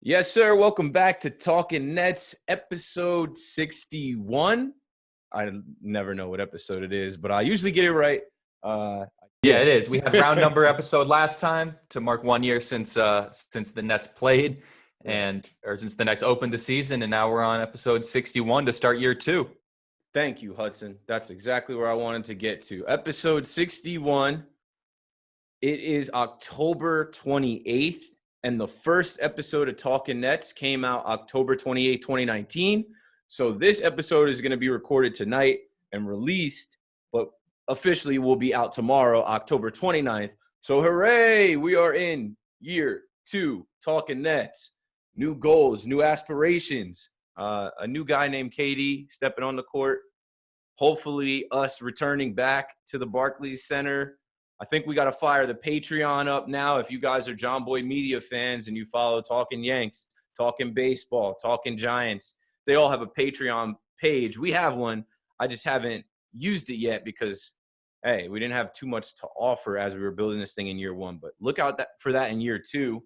Yes, sir. Welcome back to Talkin Nets, episode 61. I never know what episode it is, but I usually get it right. Yeah, it is. We had round number episode last time to mark 1 year since the Nets played or since the Nets opened the season, and now we're on episode 61 to start year 2. Thank you, Hudson. That's exactly where I wanted to get to. Episode 61. It is October 28th. And the first episode of Talkin Nets came out October 28, 2019. So this episode is going to be recorded tonight and released, but officially will be out tomorrow, October 29th. So hooray, we are in year 2, Talkin Nets. New goals, new aspirations. A new guy named KD stepping on the court. Hopefully us returning back to the Barclays Center. I think we got to fire the Patreon up now. If you guys are John Boy Media fans and you follow Talkin Yanks, Talkin Baseball, Talkin Giants, they all have a Patreon page. We have one. I just haven't used it yet because, hey, we didn't have too much to offer as we were building this thing in year 1. But look out for that in year 2.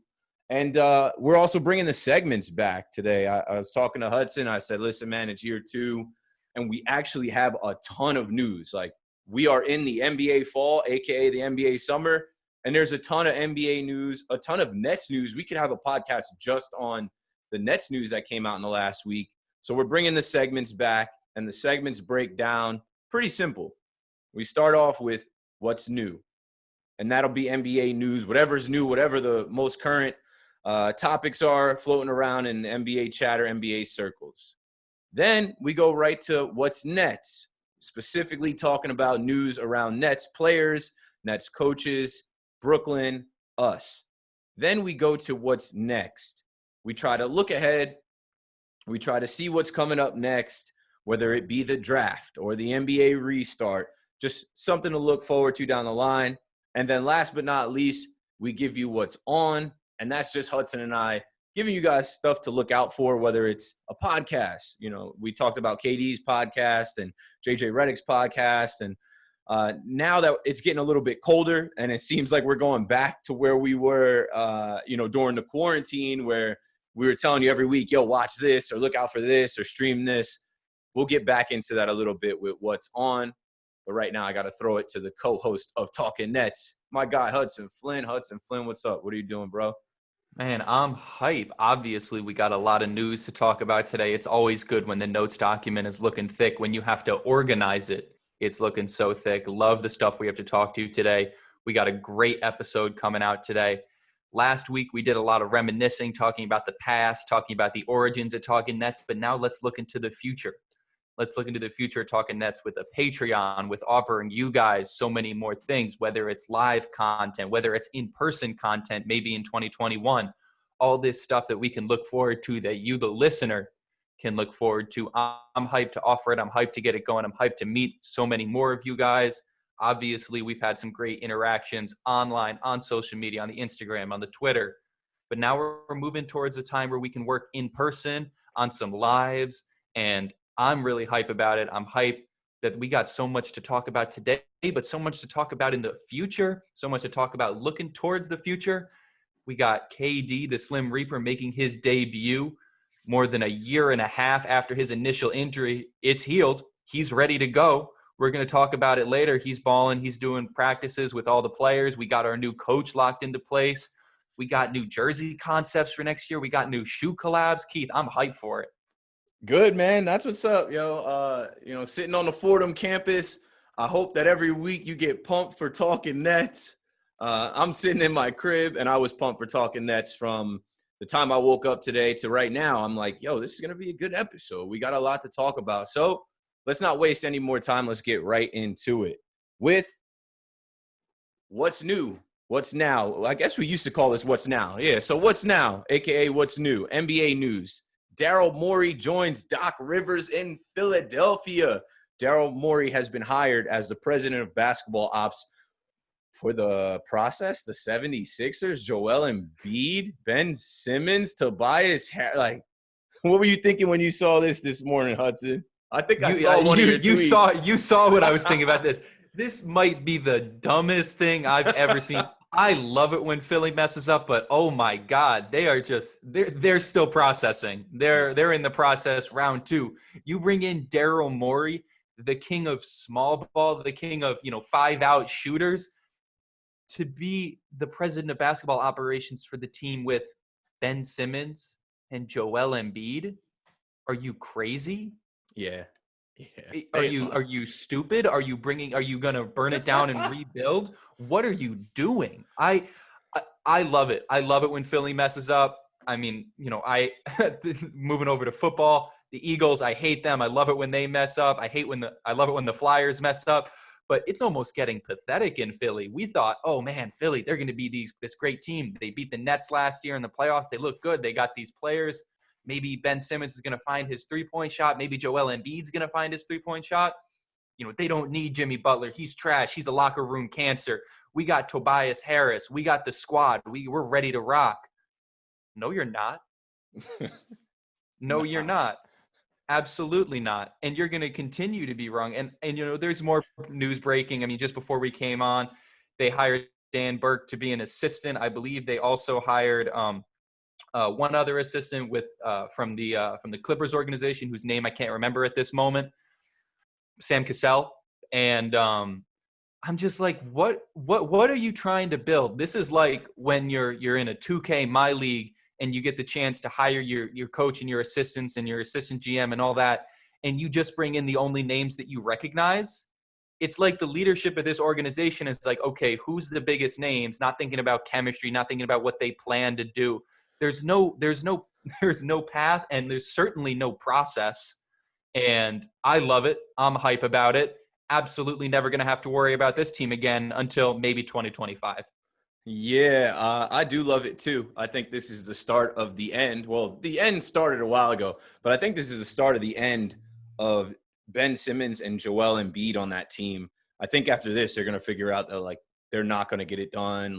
And we're also bringing the segments back today. I was talking to Hudson. I said, listen, man, it's year 2. And we actually have a ton of news. Like, we are in the NBA fall, a.k.a. the NBA summer, and there's a ton of NBA news, a ton of Nets news. We could have a podcast just on the Nets news that came out in the last week. So we're bringing the segments back, and the segments break down pretty simple. We start off with what's new, and that'll be NBA news, whatever's new, whatever the most current topics are floating around in NBA chatter, NBA circles. Then we go right to what's Nets. Specifically talking about news around Nets players, Nets coaches, Brooklyn, us. Then we go to what's next. We try to look ahead. We try to see what's coming up next, whether it be the draft or the NBA restart, just something to look forward to down the line. And then last but not least, we give you what's on, and that's just Hudson and I giving you guys stuff to look out for, whether it's a podcast. You know, we talked about KD's podcast and JJ Redick's podcast. And now that it's getting a little bit colder and it seems like we're going back to where we were, during the quarantine, where we were telling you every week, yo, watch this or look out for this or stream this. We'll get back into that a little bit with what's on. But right now I got to throw it to the co-host of Talkin Nets, my guy, Hudson Flynn. Hudson Flynn, what's up? What are you doing, bro? Man, I'm hype. Obviously, we got a lot of news to talk about today. It's always good when the notes document is looking thick. When you have to organize it, it's looking so thick. Love the stuff we have to talk to today. We got a great episode coming out today. Last week, we did a lot of reminiscing, talking about the past, talking about the origins of Talkin Nets. But now let's look into the future. Let's look into the future of Talkin Nets with a Patreon, with offering you guys so many more things, whether it's live content, whether it's in-person content, maybe in 2021, all this stuff that we can look forward to that you, the listener, can look forward to. I'm hyped to offer it. I'm hyped to get it going. I'm hyped to meet so many more of you guys. Obviously, we've had some great interactions online, on social media, on the Instagram, on the Twitter. But now we're moving towards a time where we can work in person on some lives, and I'm really hype about it. I'm hype that we got so much to talk about today, but so much to talk about in the future, so much to talk about looking towards the future. We got KD, the Slim Reaper, making his debut more than a year and a half after his initial injury. It's healed. He's ready to go. We're going to talk about it later. He's balling. He's doing practices with all the players. We got our new coach locked into place. We got new jersey concepts for next year. We got new shoe collabs. Keith, I'm hyped for it. Good, man. That's what's up, yo. Sitting on the Fordham campus, I hope that every week you get pumped for Talkin Nets. I'm sitting in my crib, and I was pumped for Talkin Nets from the time I woke up today to right now. I'm like, yo, this is going to be a good episode. We got a lot to talk about. So let's not waste any more time. Let's get right into it with what's new, what's now. I guess we used to call this what's now. Yeah, so what's now, a.k.a. what's new, NBA news. Daryl Morey joins Doc Rivers in Philadelphia. Daryl Morey has been hired as the president of basketball ops for the process. The 76ers, Joel Embiid, Ben Simmons, Tobias Harris. Like, what were you thinking when you saw this morning, Hudson? I think I saw one of your tweets. You saw what I was thinking about this. This might be the dumbest thing I've ever seen. I love it when Philly messes up, but oh my God, they're still processing. They're in the process round 2. You bring in Daryl Morey, the king of small ball, the king of 5-out shooters, to be the president of basketball operations for the team with Ben Simmons and Joel Embiid. Are you crazy? Yeah. Yeah. Are you stupid? Are you going to burn it down and rebuild? What are you doing? I love it. I love it when Philly messes up. I mean, moving over to football, the Eagles, I hate them. I love it when they mess up. I love it when the Flyers mess up. But it's almost getting pathetic in Philly. We thought, oh man, Philly, they're going to be this great team. They beat the Nets last year in the playoffs. They look good. They got these players. Maybe Ben Simmons is going to find his three-point shot. Maybe Joel Embiid's going to find his three-point shot. They don't need Jimmy Butler. He's trash. He's a locker room cancer. We got Tobias Harris. We got the squad. We're ready to rock. No, you're not. No, you're not. Absolutely not. And you're going to continue to be wrong. And there's more news breaking. I mean, just before we came on, they hired Dan Burke to be an assistant. I believe they also hired one other assistant from the Clippers organization, whose name I can't remember at this moment, Sam Cassell. And I'm just like, what are you trying to build? This is like when you're in a 2K My League and you get the chance to hire your coach and your assistants and your assistant GM and all that, and you just bring in the only names that you recognize. It's like the leadership of this organization is like, okay, who's the biggest names? Not thinking about chemistry, not thinking about what they plan to do. There's no path, and there's certainly no process. And I love it. I'm hype about it. Absolutely never going to have to worry about this team again until maybe 2025. Yeah, I do love it too. I think this is the start of the end. Well, the end started a while ago, but I think this is the start of the end of Ben Simmons and Joel Embiid on that team. I think after this, they're going to figure out that they're not going to get it done.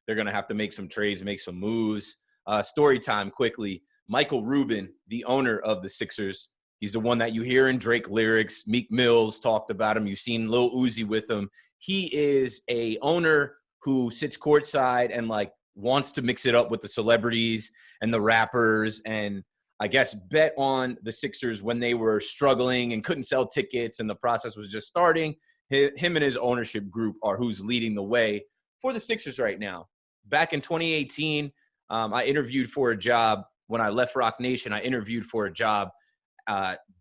They're going to have to make some trades, make some moves. Story time quickly. Michael Rubin, the owner of the Sixers, he's the one that you hear in Drake lyrics. Meek Mills talked about him. You've seen Lil Uzi with him. He is a owner who sits courtside and wants to mix it up with the celebrities and the rappers, and I guess bet on the Sixers when they were struggling and couldn't sell tickets and the process was just starting. Him and his ownership group are who's leading the way for the Sixers right now. Back in 2018, I interviewed for a job. When I left Rock Nation, I interviewed for a job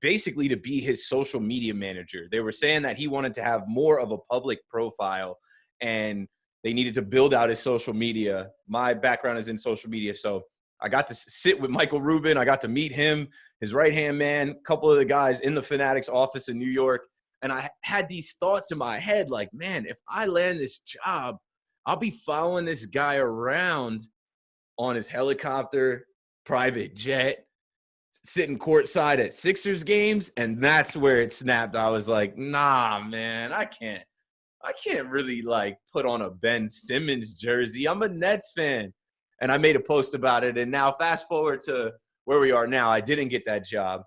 basically to be his social media manager. They were saying that he wanted to have more of a public profile and they needed to build out his social media. My background is in social media, so I got to sit with Michael Rubin. I got to meet him, his right-hand man, a couple of the guys in the Fanatics office in New York, and I had these thoughts in my head like, man, if I land this job, I'll be following this guy around on his helicopter, private jet, sitting courtside at Sixers games, and that's where it snapped. I was like, nah, man, I can't really put on a Ben Simmons jersey. I'm a Nets fan. And I made a post about it. And now fast forward to where we are now. I didn't get that job.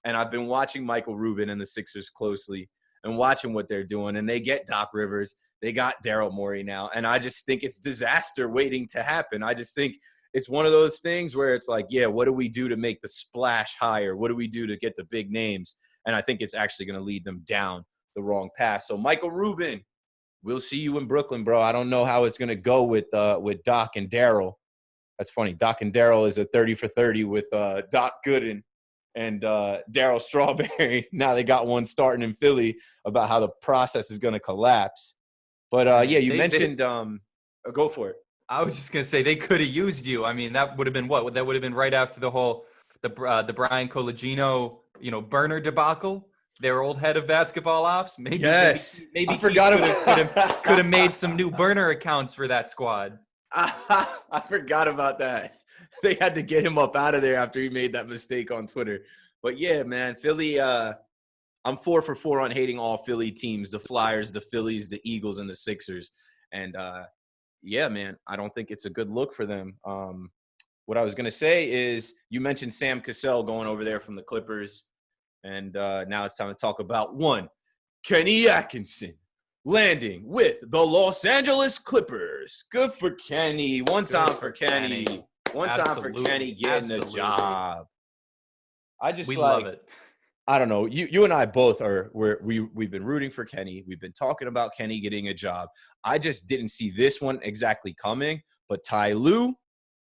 And I've been watching Michael Rubin and the Sixers closely and watching what they're doing. And they get Doc Rivers. They got Daryl Morey now. And I just think it's disaster waiting to happen. I just think it's one of those things where it's like, yeah, what do we do to make the splash higher? What do we do to get the big names? And I think it's actually going to lead them down the wrong path. So Michael Rubin, we'll see you in Brooklyn, bro. I don't know how it's going to go with Doc and Daryl. That's funny. Doc and Daryl is a 30 for 30 with Doc Gooden and Daryl Strawberry. Now they got one starting in Philly about how the process is going to collapse. But, yeah, you mentioned go for it. I was just going to say they could have used you. I mean, that would have been what? That would have been right after the whole the Brian Colagino, burner debacle. Their old head of basketball ops. Maybe I forgot could have made some new burner accounts for that squad. I forgot about that. They had to get him up out of there after he made that mistake on Twitter. But yeah, man, Philly, I'm 4 for 4 on hating all Philly teams, the Flyers, the Phillies, the Eagles, and the Sixers. And yeah, man, I don't think it's a good look for them. What I was going to say is you mentioned Sam Cassell going over there from the Clippers. And now it's time to talk about one, Kenny Atkinson, landing with the Los Angeles Clippers. Good for Kenny. One time for Kenny. One time for Kenny getting a job. We love it. I don't know. You and I both we've been rooting for Kenny. We've been talking about Kenny getting a job. I just didn't see this one exactly coming. But Ty Lue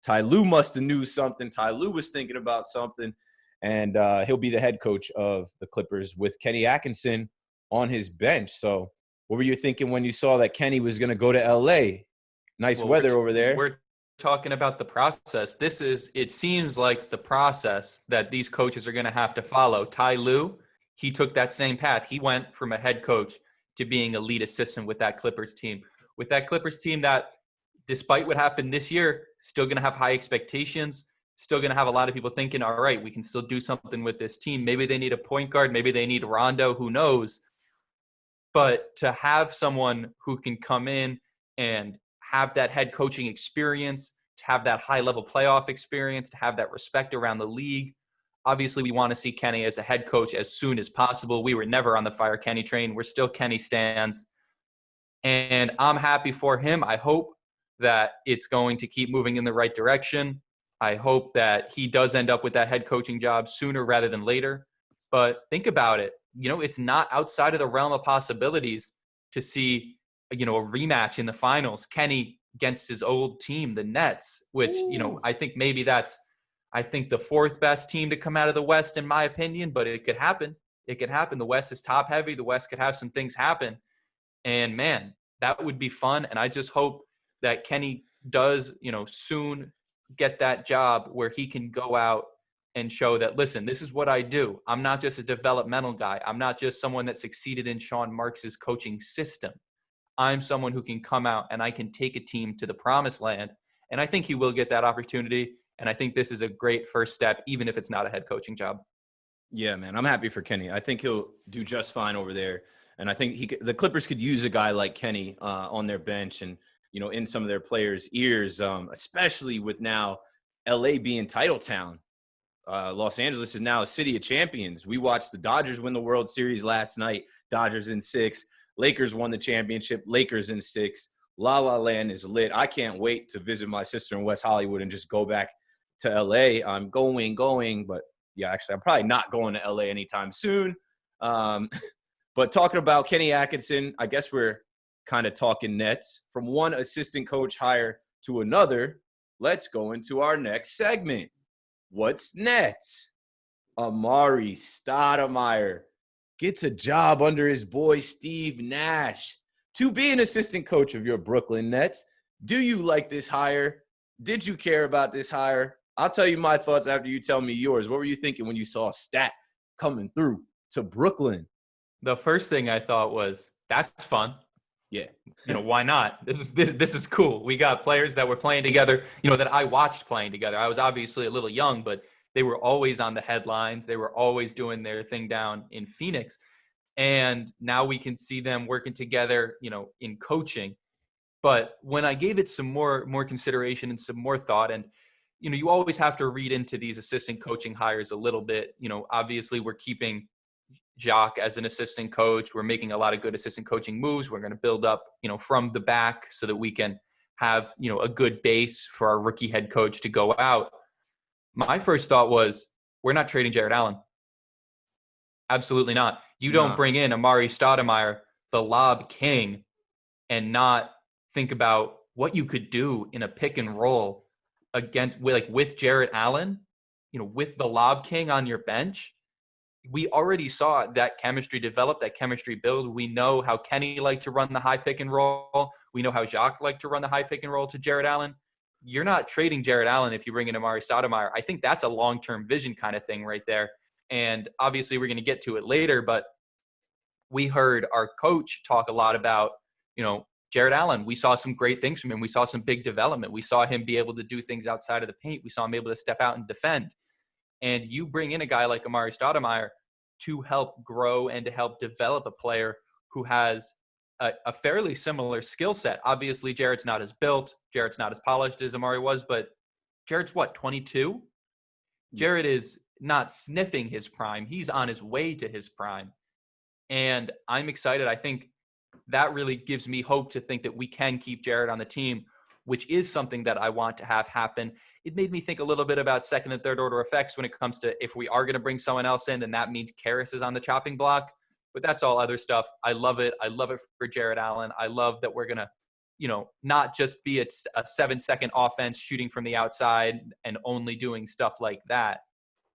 must have knew something. Ty Lue was thinking about something, and he'll be the head coach of the Clippers with Kenny Atkinson on his bench. So what were you thinking when you saw that Kenny was going to go to LA? Nice weather over there. We're talking about the process. It seems like the process that these coaches are going to have to follow. Ty Lue, he took that same path. He went from a head coach to being a lead assistant with that Clippers team. With that Clippers team that, despite what happened this year, still going to have high expectations, still going to have a lot of people thinking, all right, we can still do something with this team. Maybe they need a point guard. Maybe they need Rondo. Who knows? But to have someone who can come in and have that head coaching experience, to have that high-level playoff experience, to have that respect around the league. Obviously, we want to see Kenny as a head coach as soon as possible. We were never on the Fire Kenny train. We're still Kenny stans. And I'm happy for him. I hope that it's going to keep moving in the right direction. I hope that he does end up with that head coaching job sooner rather than later. But think about it. It's not outside of the realm of possibilities to see a rematch in the finals, Kenny against his old team, the Nets, which, I think maybe that's, the fourth best team to come out of the West, in my opinion, but it could happen. It could happen. The West is top heavy. The West could have some things happen. And man, that would be fun. And I just hope that Kenny does, soon get that job where he can go out and show that, listen, this is what I do. I'm not just a developmental guy. I'm not just someone that succeeded in Sean Marks's coaching system. I'm someone who can come out and I can take a team to the promised land. And I think he will get that opportunity. And I think this is a great first step, even if it's not a head coaching job. Yeah, man, I'm happy for Kenny. I think he'll do just fine over there. And I think the Clippers could use a guy like Kenny on their bench and, in some of their players' ears, especially with now LA being title town. Los Angeles is now a city of champions. We watched the Dodgers win the World Series last night. Dodgers in 6. Lakers won the championship. Lakers in 6. La La Land is lit. I can't wait to visit my sister in West Hollywood and just go back to LA. I'm going, but yeah, actually, I'm probably not going to LA anytime soon. But talking about Kenny Atkinson, I guess we're kind of talking Nets. From one assistant coach hire to another, let's go into our next segment. What's next? Amar'e Stoudamire gets a job under his boy Steve Nash to be an assistant coach of your Brooklyn Nets. Do you like this hire? Did you care about this hire? I'll tell you my thoughts after you tell me yours. What were you thinking when you saw Stat coming through to Brooklyn? The first thing I thought was, that's fun. Yeah. Why not? This is cool. We got players that were playing together, that I watched playing together. I was obviously a little young, but they were always on the headlines. They were always doing their thing down in Phoenix. And now we can see them working together, in coaching. But when I gave it some more consideration and some more thought, and, you always have to read into these assistant coaching hires a little bit. Obviously we're keeping Jacques as an assistant coach. We're making a lot of good assistant coaching moves. We're going to build up, from the back so that we can have, a good base for our rookie head coach to go out. My first thought was, we're not trading Jarrett Allen. Absolutely not. You don't bring in Amar'e Stoudamire, the lob king, and not think about what you could do in a pick and roll with Jarrett Allen, with the lob king on your bench. We already saw that chemistry develop, that chemistry build. We know how Kenny liked to run the high pick and roll. We know how Jacques liked to run the high pick and roll to Jarrett Allen. You're not trading Jarrett Allen if you bring in Amar'e Stoudamire. I think that's a long-term vision kind of thing right there. And obviously we're going to get to it later, but we heard our coach talk a lot about, Jarrett Allen. We saw some great things from him. We saw some big development. We saw him be able to do things outside of the paint. We saw him able to step out and defend. And you bring in a guy like Amar'e Stoudamire to help grow and to help develop a player who has a fairly similar skill set. Obviously, Jarrett's not as built. Jarrett's not as polished as Amar'e was, but Jarrett's 22? Jarrett is not sniffing his prime. He's on his way to his prime. And I'm excited. I think that really gives me hope to think that we can keep Jared on the team, which is something that I want to have happen. It made me think a little bit about second and third order effects when it comes to if we are going to bring someone else in, then that means Karras is on the chopping block. But that's all other stuff. I love it. I love it for Jared Allen. I love that we're going to, not just be a 7-second offense shooting from the outside and only doing stuff like that.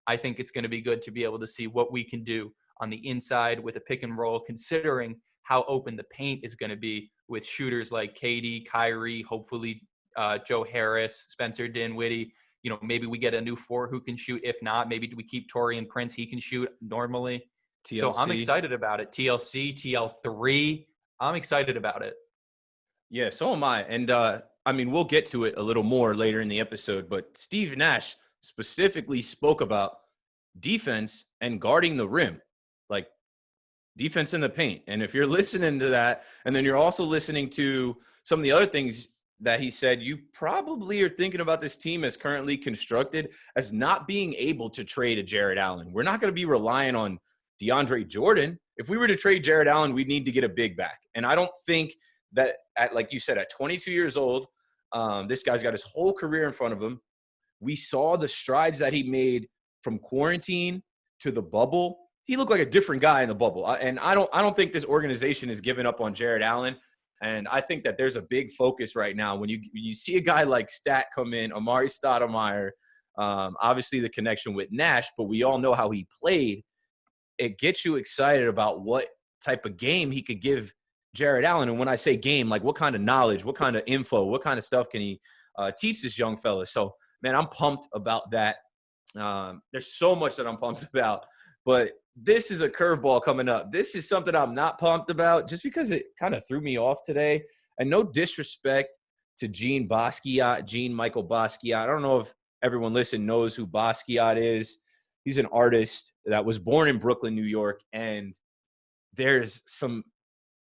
I think it's going to be good to be able to see what we can do on the inside with a pick and roll, considering how open the paint is going to be with shooters like KD, Kyrie, hopefully Joe Harris, Spencer Dinwiddie. Maybe we get a new 4 who can shoot. If not, maybe we keep Taurean Prince. He can shoot normally. TLC. So I'm excited about it. TLC, TL3. I'm excited about it. Yeah, so am I. And we'll get to it a little more later in the episode, but Steve Nash specifically spoke about defense and guarding the rim, like defense in the paint. And if you're listening to that, and then you're also listening to some of the other things that he said, you probably are thinking about this team as currently constructed as not being able to trade a Jared Allen. We're not going to be relying on DeAndre Jordan. If we were to trade Jared Allen, we'd need to get a big back. And I don't think that, like you said, at 22 years old, this guy's got his whole career in front of him. We saw the strides that he made from quarantine to the bubble. He looked like a different guy in the bubble. And I don't think this organization is giving up on Jared Allen. And I think that there's a big focus right now when you see a guy like Stat come in, Amar'e Stoudamire, obviously the connection with Nash, but we all know how he played. It gets you excited about what type of game he could give Jared Allen. And when I say game, like what kind of knowledge, what kind of info, what kind of stuff can he teach this young fella? So, man, I'm pumped about that. There's so much that I'm pumped about, but this is a curveball coming up. This is something I'm not pumped about just because it kind of threw me off today. And no disrespect to Jean Michael Basquiat. I don't know if everyone listening knows who Basquiat is. He's an artist that was born in Brooklyn, New York. And there's some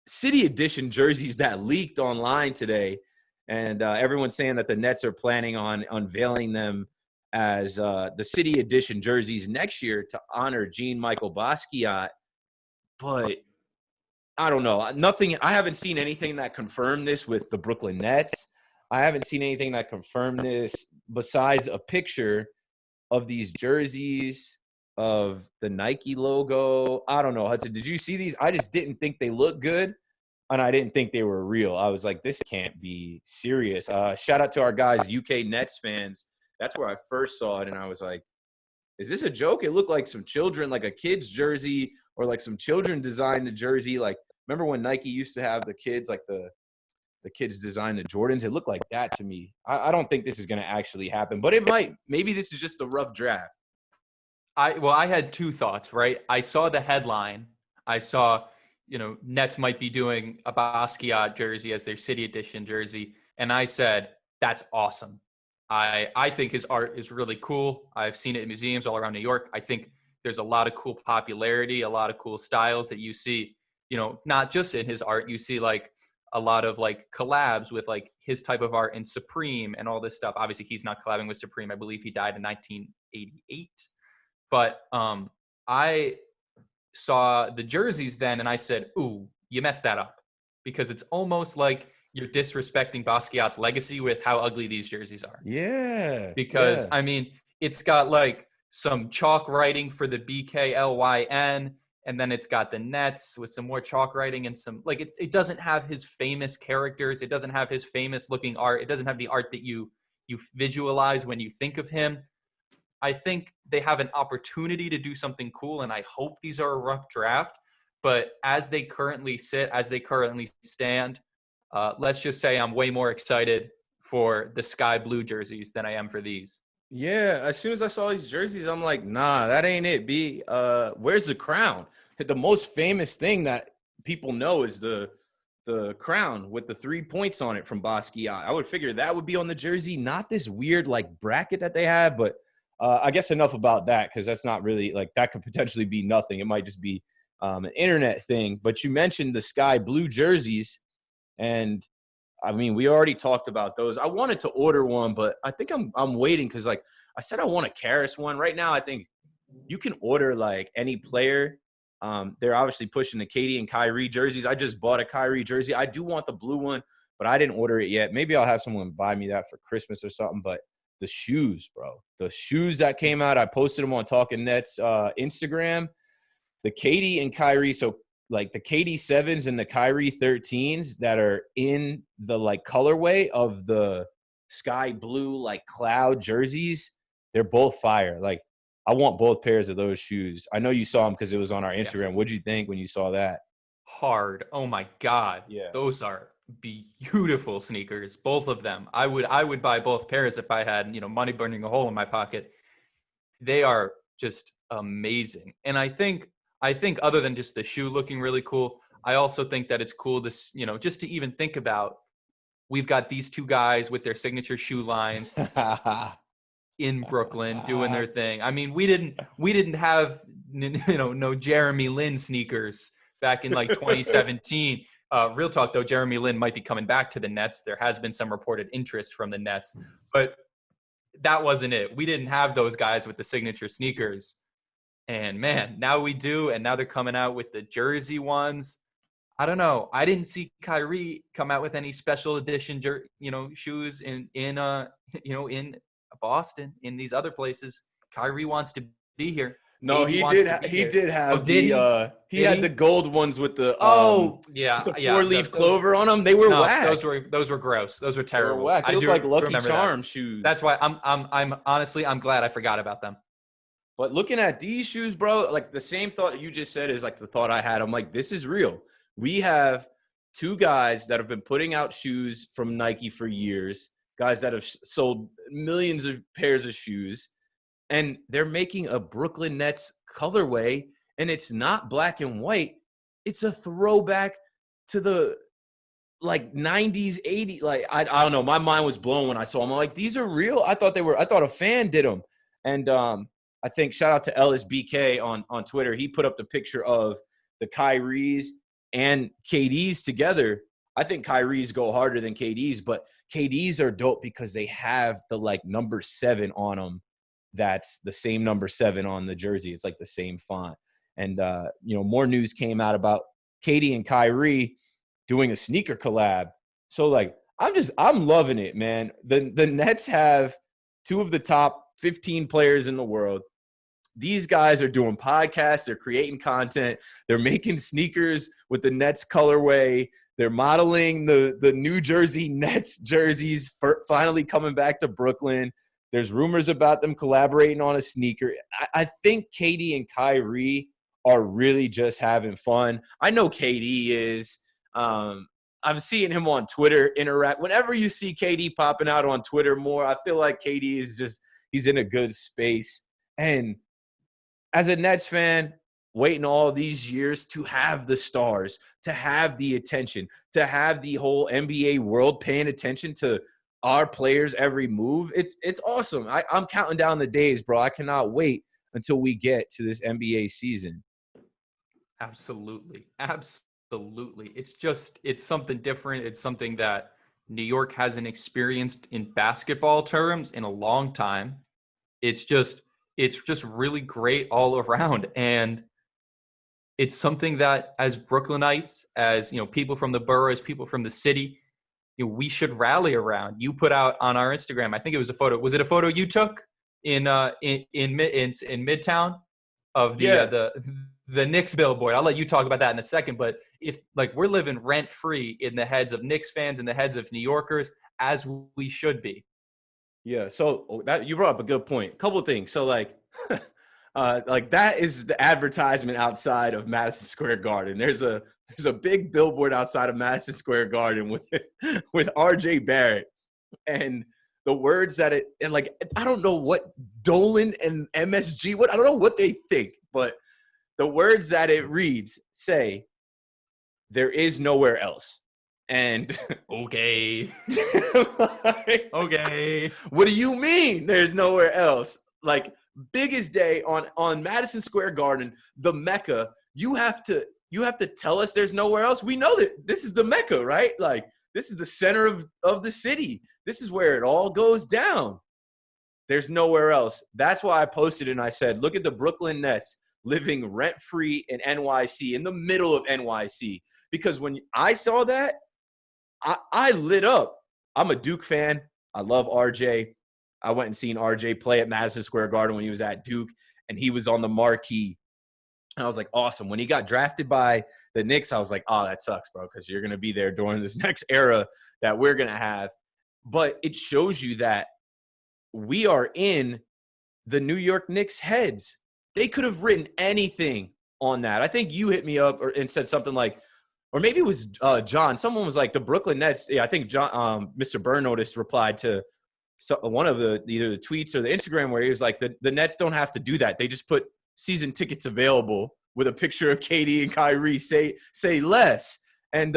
City Edition jerseys that leaked online today. And everyone's saying that the Nets are planning on unveiling them as the City Edition jerseys next year to honor Jean Michael Basquiat. But I don't know. I haven't seen anything that confirmed this with the Brooklyn Nets. I haven't seen anything that confirmed this besides a picture of these jerseys of the Nike logo. I don't know, Hudson, did you see these? I just didn't think they looked good, and I didn't think they were real. I was like, this can't be serious. Shout out to our guys, UK Nets fans. That's where I first saw it, and I was like, is this a joke? It looked like some children, like a kid's jersey, or like some children designed the jersey. Like, remember when Nike used to have the kids, like the kids design the Jordans? It looked like that to me. I don't think this is going to actually happen, but it might. Maybe this is just a rough draft. I had two thoughts, right? I saw the headline. I saw, Nets might be doing a Basquiat jersey as their City Edition jersey. And I said, that's awesome. I think his art is really cool. I've seen it in museums all around New York. I think there's a lot of cool popularity, a lot of cool styles that you see, not just in his art. You see like a lot of like collabs with like his type of art and Supreme and all this stuff. Obviously he's not collabing with Supreme. I believe he died in 1988. But I saw the jerseys then and I said, ooh, you messed that up, because it's almost like you're disrespecting Basquiat's legacy with how ugly these jerseys are. Yeah. Because, it's got like some chalk writing for the BKLYN, and then it's got the Nets with some more chalk writing and some, like, it doesn't have his famous characters. It doesn't have his famous looking art. It doesn't have the art that you visualize when you think of him. I think they have an opportunity to do something cool, and I hope these are a rough draft. But as they currently sit, as they currently stand, let's just say I'm way more excited for the sky blue jerseys than I am for these. Yeah, as soon as I saw these jerseys, I'm like, nah, that ain't it, B. Where's the crown? The most famous thing that people know is the crown with the 3 points on it from Basquiat. I would figure that would be on the jersey, not this weird like bracket that they have. But I guess enough about that, because that's not really like, that could potentially be nothing. It might just be an internet thing. But you mentioned the sky blue jerseys, and we already talked about those. I wanted to order one, but I think I'm waiting, because like I said, I want a Karras one right now. I think you can order like any player They're obviously pushing the Katie and Kyrie jerseys. I just bought a Kyrie jersey. I do want the blue one, but I didn't order it yet. Maybe I'll have someone buy me that for Christmas or something. But the shoes, bro, the shoes that came out, I posted them on Talkin Nets Instagram. The Katie and Kyrie, so like the Katie 7s and the Kyrie 13s that are in the like colorway of the sky blue like cloud jerseys, they're both fire. Like, I want both pairs of those shoes. I know you saw them because it was on our Instagram. What'd you think when you saw that? Hard. Oh my God. Yeah. Those are beautiful sneakers. Both of them. I would buy both pairs if I had, money burning a hole in my pocket. They are just amazing. And I think other than just the shoe looking really cool, I also think that it's cool to, just to even think about, we've got these two guys with their signature shoe lines in Brooklyn doing their thing. I mean, we didn't have no Jeremy Lin sneakers back in like 2017. Real talk though, Jeremy Lin might be coming back to the Nets. There has been some reported interest from the Nets, but that wasn't it. We didn't have those guys with the signature sneakers. And man, now we do, and now they're coming out with the jersey ones. I don't know. I didn't see Kyrie come out with any special edition shoes in Boston, in these other places. Kyrie wants to be here. No, he did have he had the gold ones with the four-leaf clover on them. They were whack. Those were gross. Those were terrible. They were whack. They look like Lucky Charm shoes. That's why I'm honestly glad I forgot about them. But looking at these shoes, bro, like the same thought you just said is like the thought I had. I'm like, this is real. We have two guys that have been putting out shoes from Nike for years, guys that have sold millions of pairs of shoes, and they're making a Brooklyn Nets colorway, and it's not black and white. It's a throwback to the like 90s, 80s. Like, I don't know. My mind was blown when I saw them. I'm like, these are real. I thought a fan did them. And I think shout out to LSBK on Twitter. He put up the picture of the Kyries and KDs together. I think Kyries go harder than KDs, but KDs are dope because they have the like number 7 on them. That's the same number 7 on the jersey. It's like the same font. And, more news came out about Katie and Kyrie doing a sneaker collab. So, like, I'm loving it, man. The Nets have 2 of the top 15 players in the world. These guys are doing podcasts. They're creating content. They're making sneakers with the Nets colorway. They're modeling the New Jersey Nets jerseys finally coming back to Brooklyn. There's rumors about them collaborating on a sneaker. I think Katie and Kyrie are really just having fun. I know KD is. I'm seeing him on Twitter interact. Whenever you see KD popping out on Twitter more, I feel like KD is just – he's in a good space. And as a Nets fan, waiting all these years to have the stars, to have the attention, to have the whole NBA world paying attention to our players' every move, it's awesome. I'm counting down the days, bro. I cannot wait until we get to this NBA season. Absolutely. It's something different. It's something that New York hasn't experienced in basketball terms in a long time. It's just really great all around. And it's something that as Brooklynites, as people from the borough, as people from the city, we should rally around. You put out on our Instagram, I think it was a photo. Was it a photo you took in Midtown of the Knicks billboard? I'll let you talk about that in a second. But if we're living rent free in the heads of Knicks fans and the heads of New Yorkers, as we should be. Yeah. So that you brought up a good point. A couple of things. So that is the advertisement outside of Madison Square Garden. There's a big billboard outside of Madison Square Garden with RJ Barrett, and the words that I don't know what Dolan and MSG, I don't know what they think, but the words that it reads say, "There is nowhere else." And okay. Okay. What do you mean there's nowhere else? Like, biggest day on Madison Square Garden, the Mecca, you have to tell us there's nowhere else. We know that this is the Mecca, right? Like, this is the center of the city. This is where it all goes down. There's nowhere else. That's why I posted and I said, look at the Brooklyn Nets. living rent-free in NYC, in the middle of NYC. Because when I saw that, I lit up. I'm a Duke fan. I love RJ. I went and seen RJ play at Madison Square Garden when he was at Duke, and he was on the marquee. And I was like, awesome. When he got drafted by the Knicks, I was like, oh, that sucks, bro, because you're going to be there during this next era that we're going to have. But it shows you that we are in the New York Knicks' heads. They could have written anything on that. I think you hit me up and said something like, or maybe it was John. Someone was like, the Brooklyn Nets. Yeah, I think John, Mr. Burnotis replied to one of either the tweets or the Instagram where he was like, the Nets don't have to do that. They just put season tickets available with a picture of KD and Kyrie. Say less. And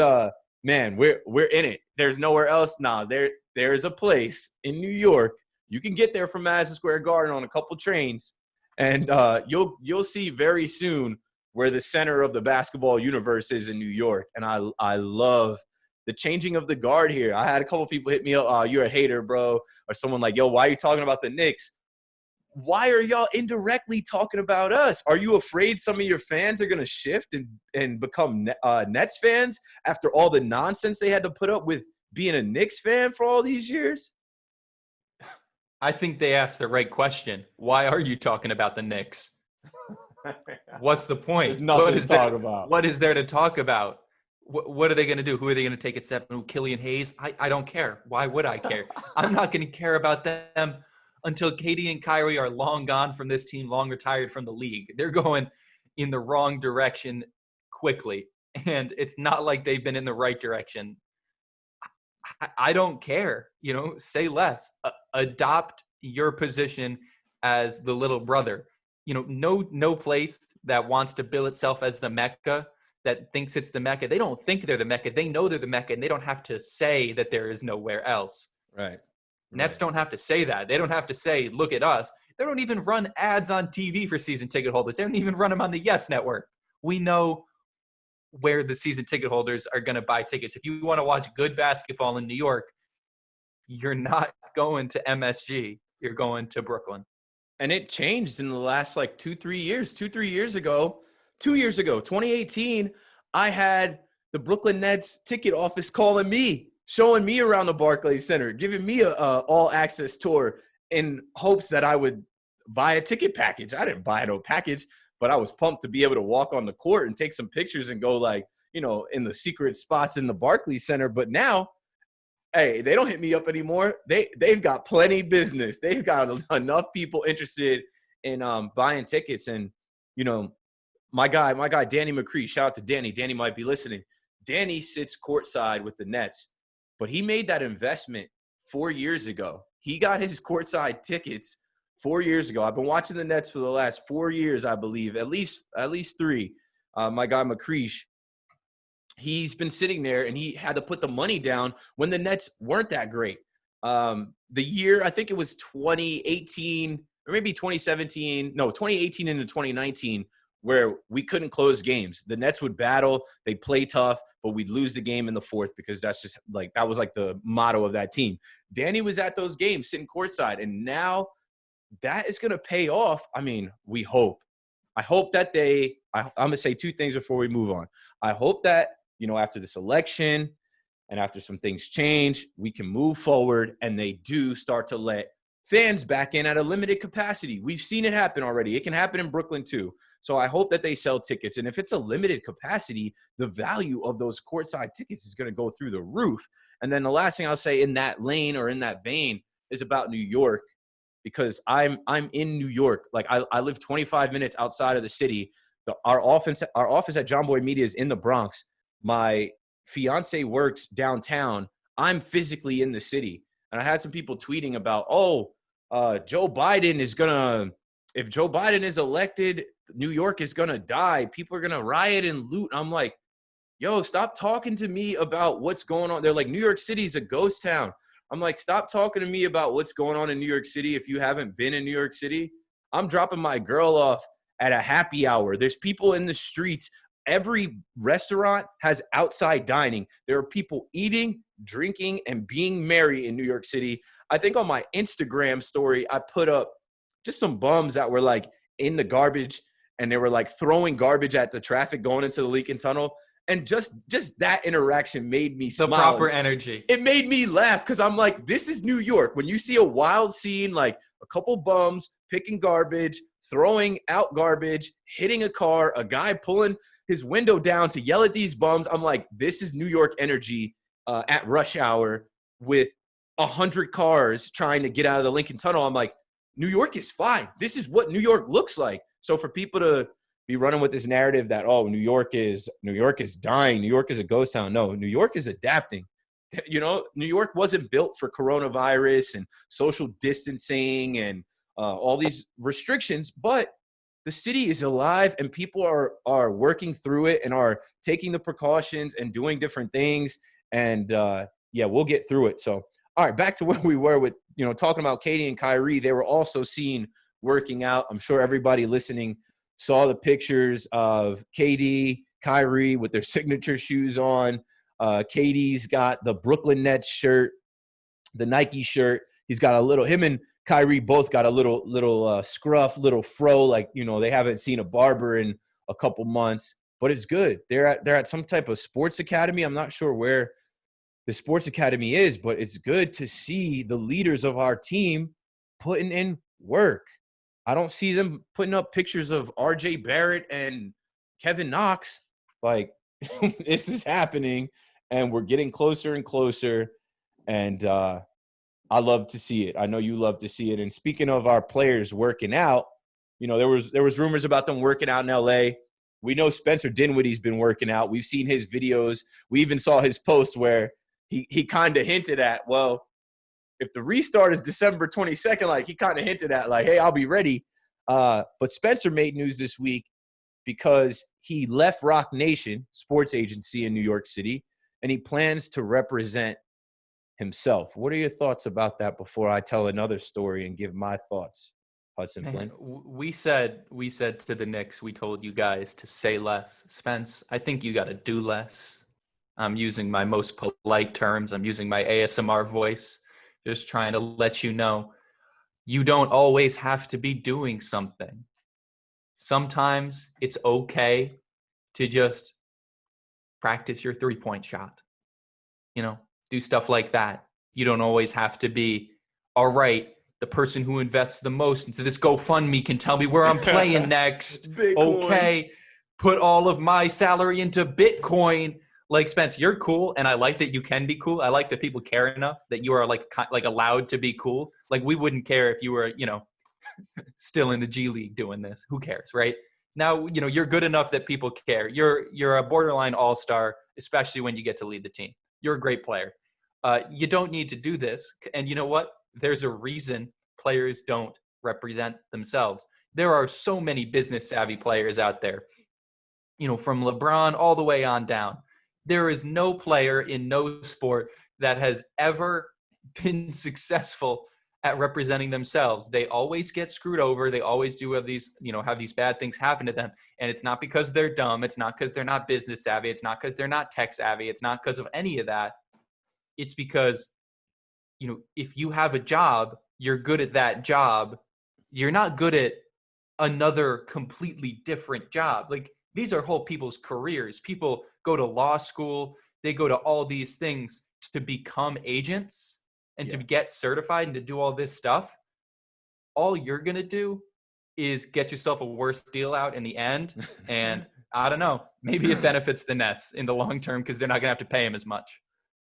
man, we're in it. There's nowhere else. Nah, there is a place in New York. You can get there from Madison Square Garden on a couple trains, and you'll see very soon where the center of the basketball universe is in New York. And I love the changing of the guard here. I had a couple people hit me up, oh, you're a hater, bro. Or someone like, yo, why are you talking about the Knicks? Why are y'all indirectly talking about us? Are you afraid some of your fans are going to shift and become Nets fans after all the nonsense they had to put up with being a Knicks fan for all these years? I think they asked the right question. Why are you talking about the Knicks? What's the point? There's nothing to talk about. What is there to talk about? What are they going to do? Who are they going to take a step? Killian Hayes? I don't care. Why would I care? I'm not going to care about them until KD and Kyrie are long gone from this team, long retired from the league. They're going in the wrong direction quickly, and it's not like they've been in the right direction. I don't care. Say less. Adopt your position as the little brother. No place that wants to bill itself as the Mecca, that thinks it's the Mecca. They don't think they're the Mecca. They know they're the Mecca, and they don't have to say that there is nowhere else. Right. Nets don't have to say that. They don't have to say, look at us. They don't even run ads on TV for season ticket holders. They don't even run them on the Yes Network. We know where the season ticket holders are going to buy tickets. If you want to watch good basketball in New York, you're not going to MSG. You're going to Brooklyn. And it changed in the last 2-3 years. 2-3 years ago, 2 years ago, 2018, I had the Brooklyn Nets ticket office calling me, showing me around the Barclays Center, giving me a all-access tour in hopes that I would buy a ticket package. I didn't buy no package, but I was pumped to be able to walk on the court and take some pictures and go in the secret spots in the Barclays Center. But now, hey, they don't hit me up anymore. They've got plenty business. They've got enough people interested in buying tickets. And, my guy, Danny McCree, shout out to Danny. Danny might be listening. Danny sits courtside with the Nets, but he made that investment 4 years ago. He got his courtside tickets 4 years ago. I've been watching the Nets for the last 4 years, I believe, at least 3. My guy, McCree, he's been sitting there, and he had to put the money down when the Nets weren't that great. The year, I think it was 2018 or maybe 2017. No, 2018 into 2019, where we couldn't close games. The Nets would battle. They'd play tough, but we'd lose the game in the fourth because that's just that was the motto of that team. Danny was at those games sitting courtside, and now that is going to pay off. I mean, we hope. I hope that I'm going to say two things before we move on. I hope that, after this election and after some things change, we can move forward and they do start to let fans back in at a limited capacity. We've seen it happen already. It can happen in Brooklyn too. So I hope that they sell tickets. And if it's a limited capacity, the value of those courtside tickets is going to go through the roof. And then the last thing I'll say in that lane or in that vein is about New York, because I'm in New York. I live 25 minutes outside of the city. Our office at John Boy Media is in the Bronx. My fiance works downtown. I'm physically in the city. And I had some people tweeting about, Joe Biden is going to – if Joe Biden is elected, New York is going to die. People are going to riot and loot. I'm like, yo, stop talking to me about what's going on. They're like, New York City is a ghost town. I'm like, stop talking to me about what's going on in New York City if you haven't been in New York City. I'm dropping my girl off at a happy hour. There's people in the streets. Every restaurant has outside dining. There are people eating, drinking, and being merry in New York City. I think on my Instagram story, I put up just some bums that were in the garbage, and they were like throwing garbage at the traffic going into the Lincoln Tunnel. And just that interaction made me smile. The proper energy. It made me laugh because I'm like, this is New York. When you see a wild scene, like a couple bums picking garbage, throwing out garbage, hitting a car, a guy pulling his window down to yell at these bums, I'm like, this is New York energy at rush hour with 100 cars trying to get out of the Lincoln Tunnel. I'm like, New York is fine. This is what New York looks like. So for people to be running with this narrative that, oh, New York is dying, New York is a ghost town. No, New York is adapting. You know, New York wasn't built for coronavirus and social distancing and all these restrictions, but the city is alive and people are working through it and are taking the precautions and doing different things. And yeah, we'll get through it. So, all right, back to where we were with, you know, talking about KD and Kyrie. They were also seen working out. I'm sure everybody listening saw the pictures of KD, Kyrie with their signature shoes on. KD's got the Brooklyn Nets shirt, the Nike shirt. He's got a little, him and Kyrie both got a little scruff, little fro, like, you know, they haven't seen a barber in a couple months, but it's good. They're at some type of sports academy. I'm not sure where the sports academy is, but it's good to see the leaders of our team putting in work. I don't see them putting up pictures of RJ Barrett and Kevin Knox. Like, this is happening, and we're getting closer and closer, and I love to see it. I know you love to see it. And speaking of our players working out, you know, there was rumors about them working out in LA. We know Spencer Dinwiddie's been working out. We've seen his videos. We even saw his post where he kind of hinted at, well, if the restart is December 22nd, like he kind of hinted at, like, hey, I'll be ready. But Spencer made news this week because he left Rock Nation sports agency in New York City, and he plans to represent himself. What are your thoughts about that before I tell another story and give my thoughts, Hudson Flynn? We said to the Knicks, we told you guys to say less. Spence, I think you got to do less. I'm using my most polite terms. I'm using my ASMR voice, just trying to let you know you don't always have to be doing something. Sometimes it's okay to just practice your three-point shot. You know, do stuff like that. You don't always have to be, all right, the person who invests the most into this GoFundMe can tell me where I'm playing next. Okay, put all of my salary into Bitcoin. Like, Spence, you're cool, and I like that you can be cool. I like that people care enough that you are like allowed to be cool. Like, we wouldn't care if you were, you know, still in the G League doing this. Who cares, right? Now, you know, you're good enough that people care. You're a borderline all-star, especially when you get to lead the team. You're a great player. You don't need to do this. And you know what? There's a reason players don't represent themselves. There are so many business-savvy players out there, you know, from LeBron all the way on down. There is no player in no sport that has ever been successful at representing themselves. They always get screwed over. They always do have these, you know, have these bad things happen to them. And it's not because they're dumb. It's not because they're not business savvy. It's not because they're not tech savvy. It's not because of any of that. It's because, you know, if you have a job, you're good at that job. You're not good at another completely different job. Like, these are whole people's careers. People go to law school. They go to all these things to become agents and to get certified and to do all this stuff. All you're going to do is get yourself a worse deal out in the end. And I don't know, maybe it benefits the Nets in the long term because they're not going to have to pay him as much.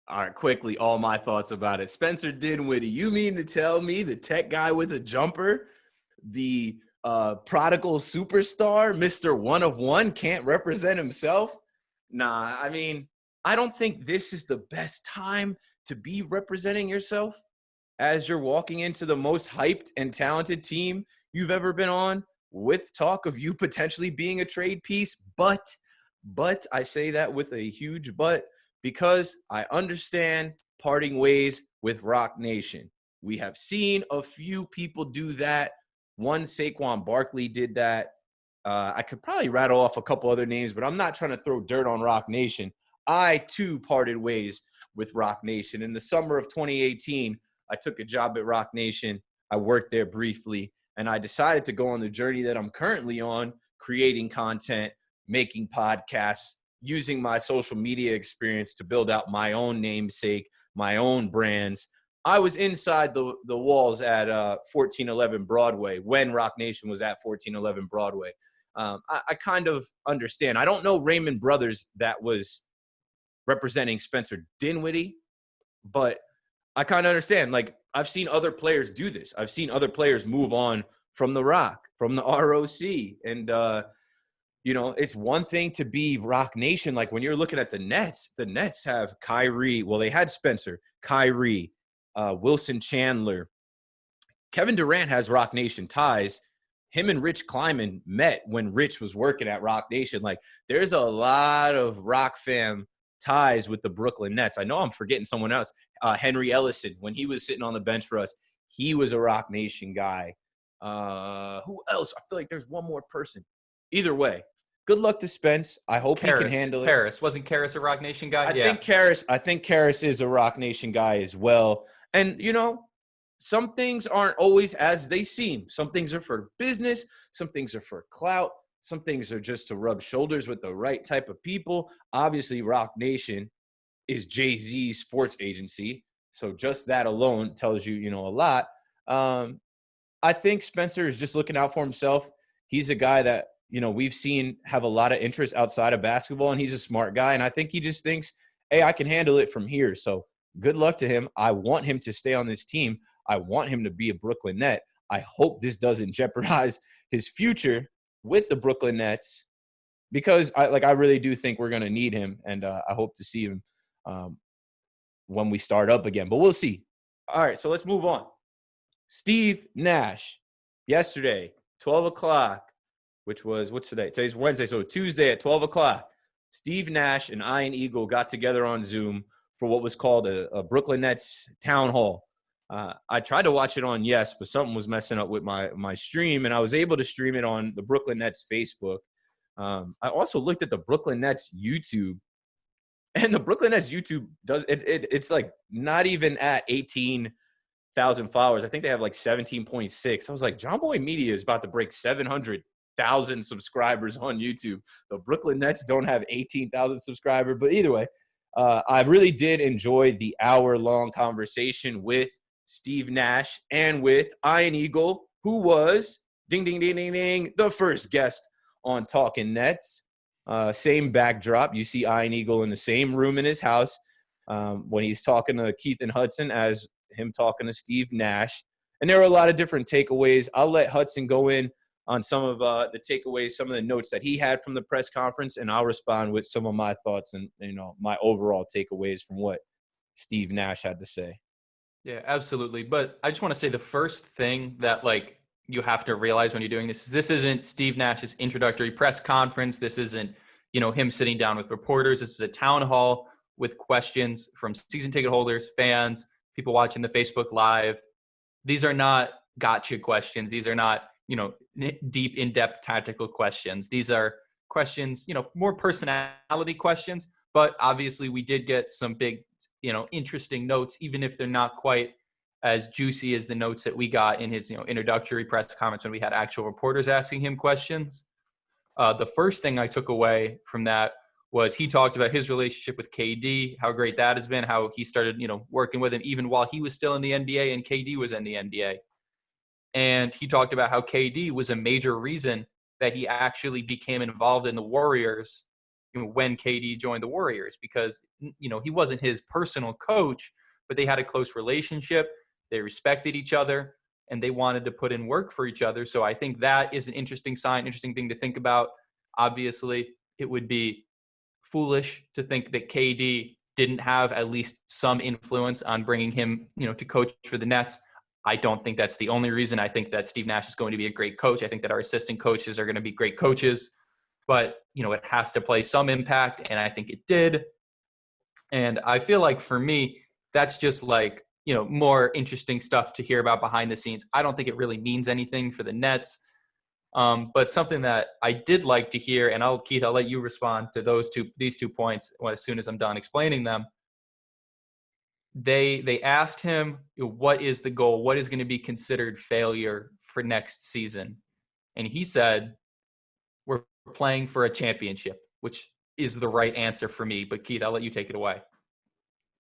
All right, quickly, all my thoughts about it. Spencer Dinwiddie, you mean to tell me the tech guy with a jumper, the prodigal superstar, Mr. One of One, can't represent himself? Nah, I mean, I don't think this is the best time to be representing yourself as you're walking into the most hyped and talented team you've ever been on, with talk of you potentially being a trade piece. But I say that with a huge but, because I understand parting ways with Rock Nation. We have seen a few people do that. One, Saquon Barkley did that. I could probably rattle off a couple other names, but I'm not trying to throw dirt on Rock Nation. I, too, parted ways with Rock Nation. In the summer of 2018, I took a job at Rock Nation. I worked there briefly, and I decided to go on the journey that I'm currently on creating content, making podcasts, using my social media experience to build out my own namesake, my own brands. I was inside the walls at 1411 Broadway when Rock Nation was at 1411 Broadway. I kind of understand. I don't know Raymond Brothers that was representing Spencer Dinwiddie, but I kind of understand. Like, I've seen other players do this. I've seen other players move on from the Rock, from the ROC. And, it's one thing to be Rock Nation. Like, when you're looking at the Nets have Kyrie. Well, they had Spencer, Kyrie, Wilson Chandler. Kevin Durant has Rock Nation ties. Him and Rich Kleiman met when Rich was working at Rock Nation. Like, there's a lot of Rock fam ties with the Brooklyn Nets. I know I'm forgetting someone else. Henry Ellison, when he was sitting on the bench for us, he was a Rock Nation guy. Who else? I feel like there's one more person. Either way, good luck to Spence. I hope he can handle it. Karis. Wasn't Karis a Rock Nation guy? I think Karis is a Rock Nation guy as well. And, some things aren't always as they seem. Some things are for business. Some things are for clout. Some things are just to rub shoulders with the right type of people. Obviously, Rock Nation is Jay-Z's sports agency. So just that alone tells you, a lot. I think Spencer is just looking out for himself. He's a guy that, we've seen have a lot of interest outside of basketball, and he's a smart guy. And I think he just thinks, hey, I can handle it from here. So good luck to him. I want him to stay on this team. I want him to be a Brooklyn Net. I hope this doesn't jeopardize his future with the Brooklyn Nets, because I really do think we're going to need him, and I hope to see him when we start up again. But we'll see. All right, so let's move on. Steve Nash, yesterday, 12 o'clock, which was – what's today? Today's Wednesday, so Tuesday at 12 o'clock. Steve Nash and Ian Eagle got together on Zoom for what was called a Brooklyn Nets town hall. I tried to watch it on Yes, but something was messing up with my stream, and I was able to stream it on the Brooklyn Nets Facebook. I also looked at the Brooklyn Nets YouTube, and the Brooklyn Nets YouTube it's like not even at 18,000 followers. I think they have like 17.6. I was like, John Boy Media is about to break 700,000 subscribers on YouTube. The Brooklyn Nets don't have 18,000 subscribers, but either way, I really did enjoy the hour-long conversation with Steve Nash and with Ian Eagle, who was, ding, ding, ding, ding, ding, the first guest on Talkin Nets. Same backdrop. You see Ian Eagle in the same room in his house when he's talking to Keith and Hudson as him talking to Steve Nash. And there were a lot of different takeaways. I'll let Hudson go in on some of the takeaways, some of the notes that he had from the press conference, and I'll respond with some of my thoughts and, my overall takeaways from what Steve Nash had to say. Yeah, absolutely. But I just want to say the first thing that you have to realize when you're doing this isn't Steve Nash's introductory press conference. This isn't, him sitting down with reporters. This is a town hall with questions from season ticket holders, fans, people watching the Facebook Live. These are not gotcha questions. These are not, deep, in-depth tactical questions. These are questions, more personality questions. But obviously we did get some big, interesting notes, even if they're not quite as juicy as the notes that we got in his, introductory press conference when we had actual reporters asking him questions. The first thing I took away from that was he talked about his relationship with KD, how great that has been, how he started, working with him even while he was still in the NBA and KD was in the NBA. And he talked about how KD was a major reason that he actually became involved in the Warriors when KD joined the Warriors, because, he wasn't his personal coach, but they had a close relationship. They respected each other and they wanted to put in work for each other. So I think that is an interesting sign, interesting thing to think about. Obviously, it would be foolish to think that KD didn't have at least some influence on bringing him, to coach for the Nets. I don't think that's the only reason. I think that Steve Nash is going to be a great coach. I think that our assistant coaches are going to be great coaches, but, it has to play some impact, and I think it did. And I feel like for me, that's just more interesting stuff to hear about behind the scenes. I don't think it really means anything for the Nets. But something that I did like to hear, and Keith, I'll let you respond to these 2 points as soon as I'm done explaining them. They asked him, what is the goal? What is going to be considered failure for next season? And he said, playing for a championship, which is the right answer for me. But Keith, I'll let you take it away.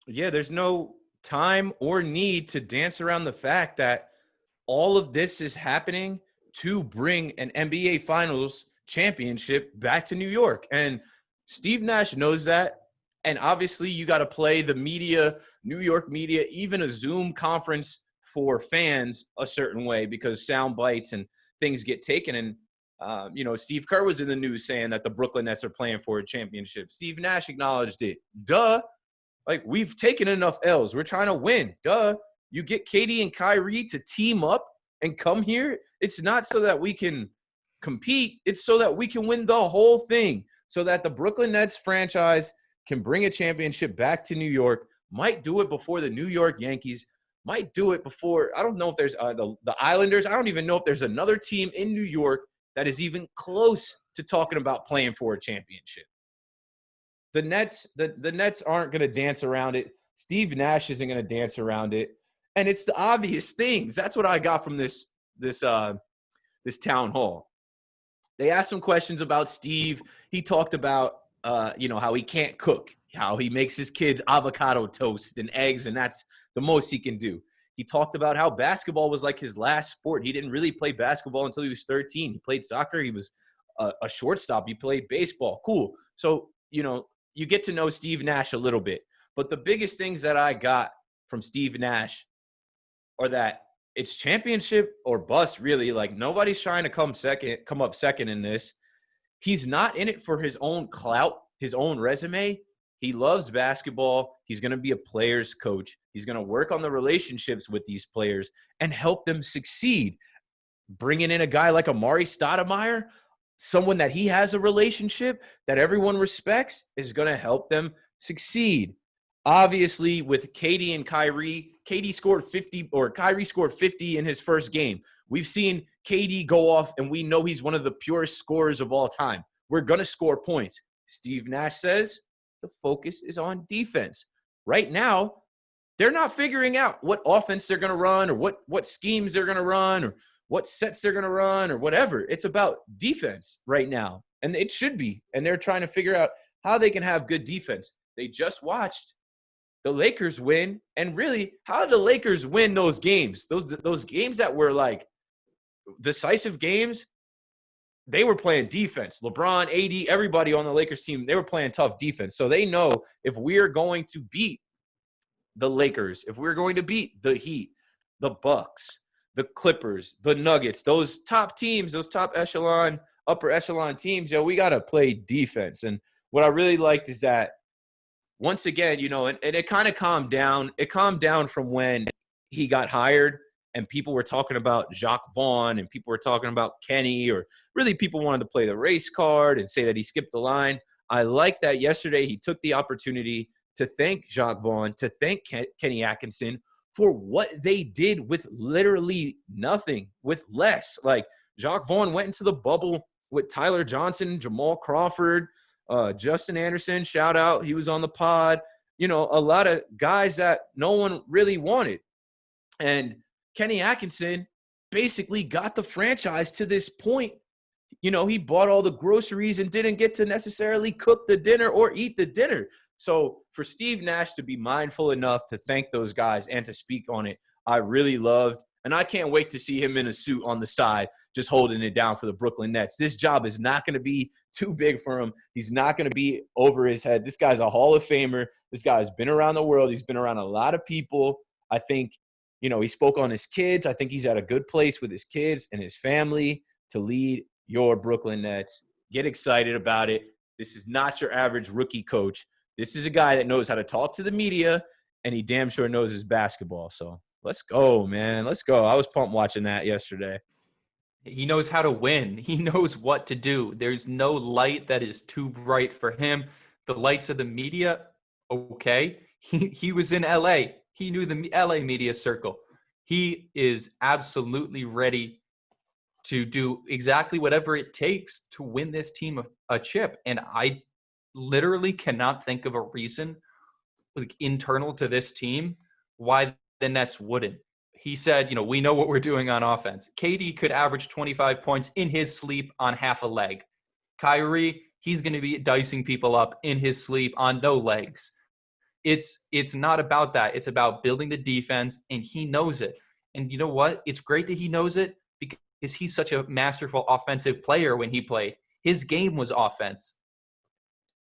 Yeah, there's no time or need to dance around the fact that all of this is happening to bring an NBA Finals championship back to New York. And Steve Nash knows that. And obviously, you got to play the media, New York media, even a Zoom conference for fans a certain way because sound bites and things get taken. And, Steve Kerr was in the news saying that the Brooklyn Nets are playing for a championship. Steve Nash acknowledged it. Duh. Like, we've taken enough L's. We're trying to win. Duh. You get KD and Kyrie to team up and come here. It's not so that we can compete. It's so that we can win the whole thing, so that the Brooklyn Nets franchise can bring a championship back to New York, might do it before the New York Yankees, might do it before – I don't know if there's the Islanders. I don't even know if there's another team in New York that is even close to talking about playing for a championship. The Nets aren't going to dance around it. Steve Nash isn't going to dance around it. And it's the obvious things. That's what I got from this town hall. They asked some questions about Steve. He talked about how he can't cook, how he makes his kids avocado toast and eggs, and that's the most he can do. He talked about how basketball was like his last sport. He didn't really play basketball until he was 13. He played soccer. He was a shortstop. He played baseball. Cool. So, you get to know Steve Nash a little bit. But the biggest things that I got from Steve Nash are that it's championship or bust, really. Like, nobody's trying to come up second in this. He's not in it for his own clout, his own resume. He loves basketball. He's going to be a player's coach. He's going to work on the relationships with these players and help them succeed. Bringing in a guy like Amar'e Stoudamire, someone that he has a relationship that everyone respects, is going to help them succeed. Obviously, with KD and Kyrie, Kyrie scored 50 in his first game. We've seen KD go off, and we know he's one of the purest scorers of all time. We're going to score points. Steve Nash says the focus is on defense. Right now, they're not figuring out what offense they're going to run or what schemes they're going to run or what sets they're going to run or whatever. It's about defense right now, and it should be. And they're trying to figure out how they can have good defense. They just watched the Lakers win, and really, how did the Lakers win those games? Those games that were like decisive games, they were playing defense. LeBron, AD, everybody on the Lakers team, they were playing tough defense. So they know if we're going to beat the Lakers, if we're going to beat the Heat, the Bucks, the Clippers, the Nuggets, those top teams, those top echelon, upper echelon teams, we got to play defense. And what I really liked is that once again, and it kind of calmed down. It calmed down from when he got hired and people were talking about Jacques Vaughn and people were talking about Kenny, or really people wanted to play the race card and say that he skipped the line. I like that yesterday he took the opportunity to thank Jacques Vaughn, to thank Kenny Atkinson for what they did with literally nothing, with less. Like, Jacques Vaughn went into the bubble with Tyler Johnson, Jamal Crawford, Justin Anderson, shout out. He was on the pod. A lot of guys that no one really wanted. And Kenny Atkinson basically got the franchise to this point. He bought all the groceries and didn't get to necessarily cook the dinner or eat the dinner. So for Steve Nash to be mindful enough to thank those guys and to speak on it, I really loved. And I can't wait to see him in a suit on the side, just holding it down for the Brooklyn Nets. This job is not going to be too big for him. He's not going to be over his head. This guy's a Hall of Famer. This guy's been around the world. He's been around a lot of people. I think, he spoke on his kids. I think he's at a good place with his kids and his family to lead your Brooklyn Nets. Get excited about it. This is not your average rookie coach. This is a guy that knows how to talk to the media, and he damn sure knows his basketball. So let's go, man. Let's go. I was pumped watching that yesterday. He knows how to win. He knows what to do. There's no light that is too bright for him. The lights of the media, okay. He was in LA. He knew the LA media circle. He is absolutely ready to do exactly whatever it takes to win this team a chip. And I literally cannot think of a reason, like, internal to this team why the Nets wouldn't. He said, we know what we're doing on offense. KD could average 25 points in his sleep on half a leg. Kyrie, he's going to be dicing people up in his sleep on no legs. It's not about that. It's about building the defense, and he knows it. And you know what? It's great that he knows it because he's such a masterful offensive player when he played. His game was offense.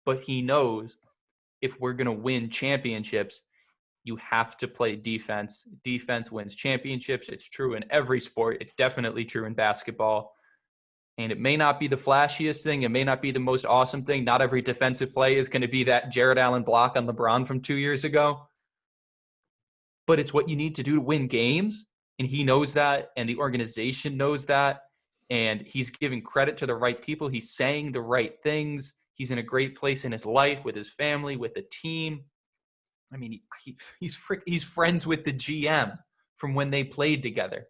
But he knows if we're going to win championships, you have to play defense. Defense wins championships. It's true in every sport. It's definitely true in basketball. And it may not be the flashiest thing. It may not be the most awesome thing. Not every defensive play is going to be that Jared Allen block on LeBron from 2 years ago. But it's what you need to do to win games. And he knows that. And the organization knows that. And he's giving credit to the right people. He's saying the right things. He's in a great place in his life with his family, with the team. I mean, he's friends with the GM from when they played together.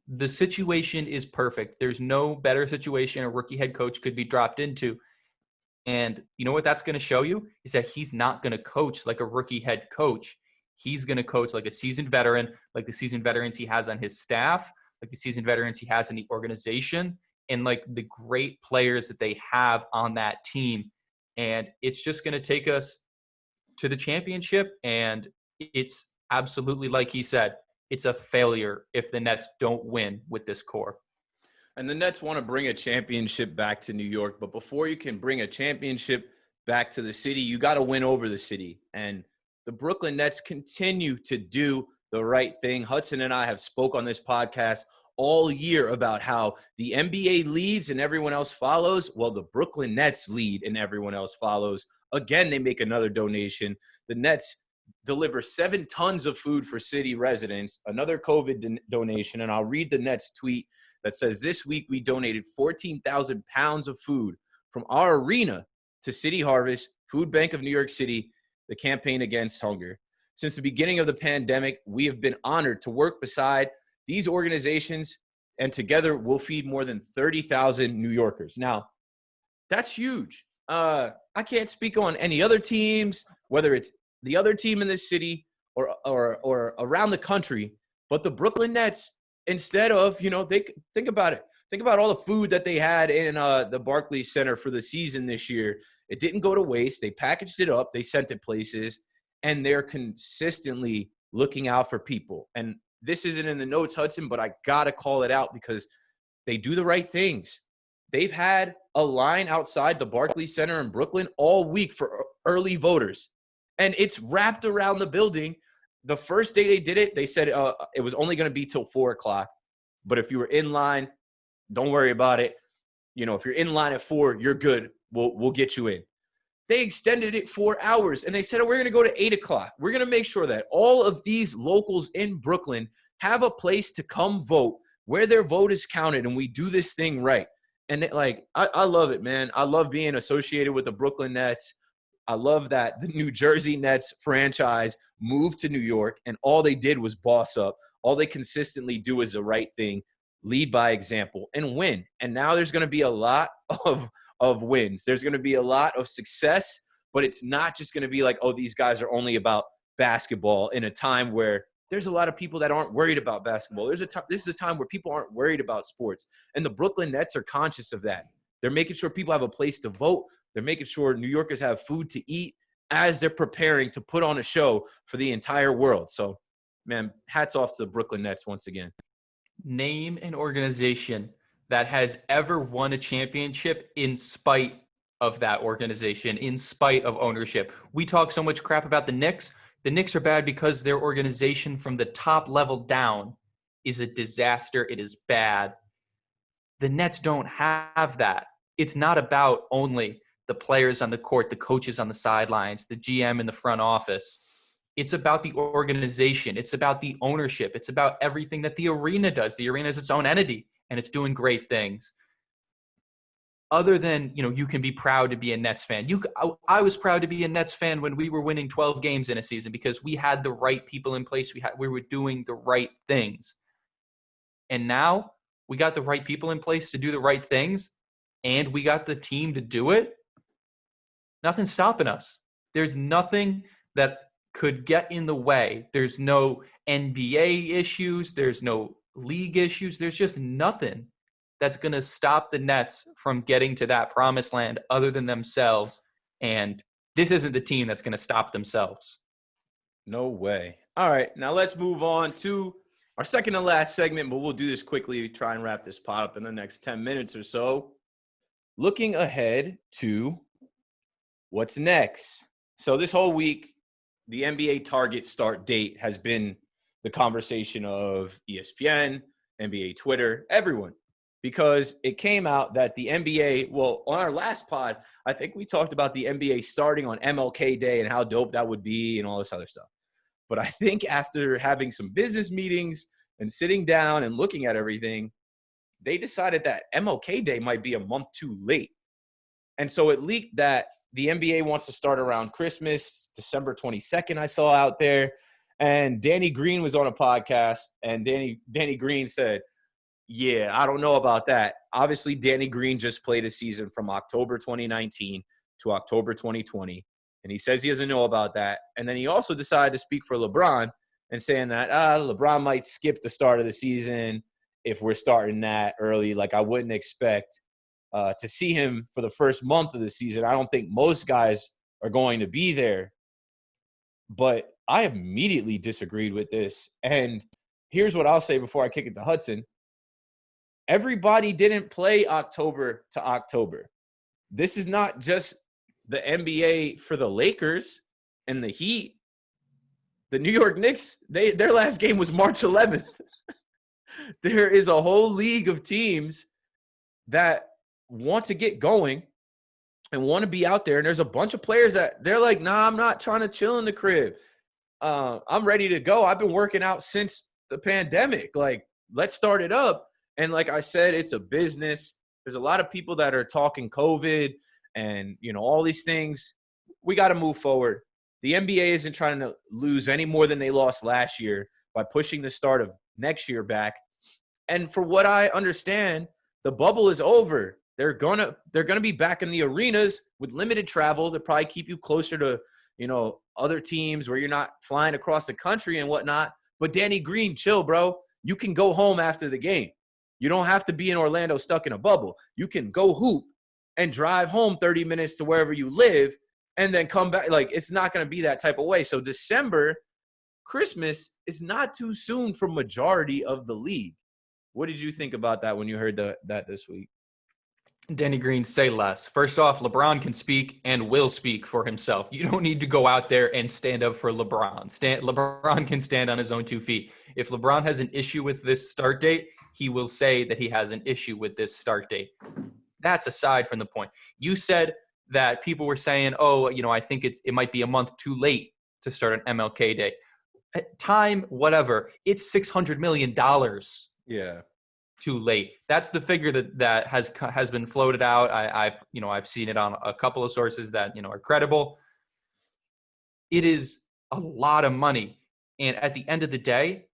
The situation is perfect. There's no better situation a rookie head coach could be dropped into. And you know what that's going to show you is that he's not going to coach like a rookie head coach. He's going to coach like a seasoned veteran, like the seasoned veterans he has on his staff, like the seasoned veterans he has in the organization, and like the great players that they have on that team. And it's just going to take us to the championship. And it's absolutely, like he said, it's a failure if the Nets don't win with this core. And the Nets want to bring a championship back to New York. But before you can bring a championship back to the city, you got to win over the city. And the Brooklyn Nets continue to do the right thing. Hudson and I have spoke on this podcast all year about how the NBA leads and everyone else follows. Well, the Brooklyn Nets lead and everyone else follows. Again, they make another donation. The Nets deliver 7 tons of food for city residents, another COVID donation. And I'll read the Nets tweet that says, this week we donated 14,000 pounds of food from our arena to City Harvest, Food Bank of New York City, the campaign against hunger. Since the beginning of the pandemic, we have been honored to work beside these organizations, and together we'll feed more than 30,000 New Yorkers. Now, that's huge. I can't speak on any other teams, whether it's the other team in this city or around the country, but the Brooklyn Nets, instead of, they think about it. Think about all the food that they had in the Barclays Center for the season this year. It didn't go to waste. They packaged it up. They sent it places, and they're consistently looking out for people. And this isn't in the notes, Hudson, but I got to call it out because they do the right things. They've had a line outside the Barclays Center in Brooklyn all week for early voters, and it's wrapped around the building. The first day they did it, they said it was only going to be till 4 o'clock. But if you were in line, don't worry about it. If you're in line at 4, you're good. We'll get you in. They extended it 4 hours, and they said, we're going to go to 8 o'clock. We're going to make sure that all of these locals in Brooklyn have a place to come vote where their vote is counted, and we do this thing right. And I love it, man. I love being associated with the Brooklyn Nets. I love that the New Jersey Nets franchise moved to New York, and all they did was boss up. All they consistently do is the right thing, lead by example, and win. And now there's going to be a lot of wins. There's going to be a lot of success, but it's not just going to be like, oh, these guys are only about basketball in a time where there's a lot of people that aren't worried about basketball. This is a time where people aren't worried about sports, and the Brooklyn Nets are conscious of that. They're making sure people have a place to vote. They're making sure New Yorkers have food to eat as they're preparing to put on a show for the entire world. So, man, hats off to the Brooklyn Nets once again. Name an organization that has ever won a championship in spite of that organization, in spite of ownership. We talk so much crap about the Knicks. The Knicks are bad because their organization from the top level down is a disaster. It is bad. The Nets don't have that. It's not about only the players on the court, the coaches on the sidelines, the GM in the front office. It's about the organization. It's about the ownership. It's about everything that the arena does. The arena is its own entity, and it's doing great things. Other than, you can be proud to be a Nets fan. I was proud to be a Nets fan when we were winning 12 games in a season because we had the right people in place. We were doing the right things. And now we got the right people in place to do the right things, and we got the team to do it. Nothing's stopping us. There's nothing that could get in the way. There's no NBA issues. There's no league issues. There's just nothing that's going to stop the Nets from getting to that promised land other than themselves. And this isn't the team that's going to stop themselves. No way. All right, now let's move on to our second to last segment, but we'll do this quickly, try and wrap this pod up in the next 10 minutes or so. Looking ahead to what's next. So this whole week, the NBA target start date has been the conversation of ESPN, NBA Twitter, everyone, because it came out that the NBA, well, on our last pod, I think we talked about the NBA starting on MLK Day and how dope that would be and all this other stuff. But I think after having some business meetings and sitting down and looking at everything, they decided that MLK Day might be a month too late. And so it leaked that the NBA wants to start around Christmas, December 22nd, I saw out there. And Danny Green was on a podcast, and Danny Green said, yeah, I don't know about that. Obviously, Danny Green just played a season from October 2019 to October 2020. And he says he doesn't know about that. And then he also decided to speak for LeBron and saying that LeBron might skip the start of the season if we're starting that early. Like, I wouldn't expect to see him for the first month of the season. I don't think most guys are going to be there. But I immediately disagreed with this. And here's what I'll say before I kick it to Hudson. Everybody didn't play October to October. This is not just the NBA for the Lakers and the Heat. The New York Knicks, their last game was March 11th. There is a whole league of teams that want to get going and want to be out there. And there's a bunch of players that they're like, nah, I'm not trying to chill in the crib. I'm ready to go. I've been working out since the pandemic. Like, let's start it up. And like I said, it's a business. There's a lot of people that are talking COVID and, you know, all these things. We got to move forward. The NBA isn't trying to lose any more than they lost last year by pushing the start of next year back. And for what I understand, the bubble is over. They're gonna be back in the arenas with limited travel. They'll probably keep you closer to, you know, other teams where you're not flying across the country and whatnot. But Danny Green, chill, bro. You can go home after the game. You don't have to be in Orlando stuck in a bubble. You can go hoop and drive home 30 minutes to wherever you live and then come back. Like, it's not going to be that type of way. So December, Christmas is not too soon for majority of the league. What did you think about that when you heard that this week? Danny Green, say less. First off, LeBron can speak and will speak for himself. You don't need to go out there and stand up for LeBron. LeBron can stand on his own 2 feet. If LeBron has an issue with this start date, he will say that he has an issue with this start date. That's aside from the point. You said that people were saying, oh, you know, I think it might be a month too late to start an MLK Day. Time, whatever. It's $600 million. Yeah. Too late. That's the figure that has been floated out. I've seen it on a couple of sources that, you know, are credible. It is a lot of money. And at the end of the day,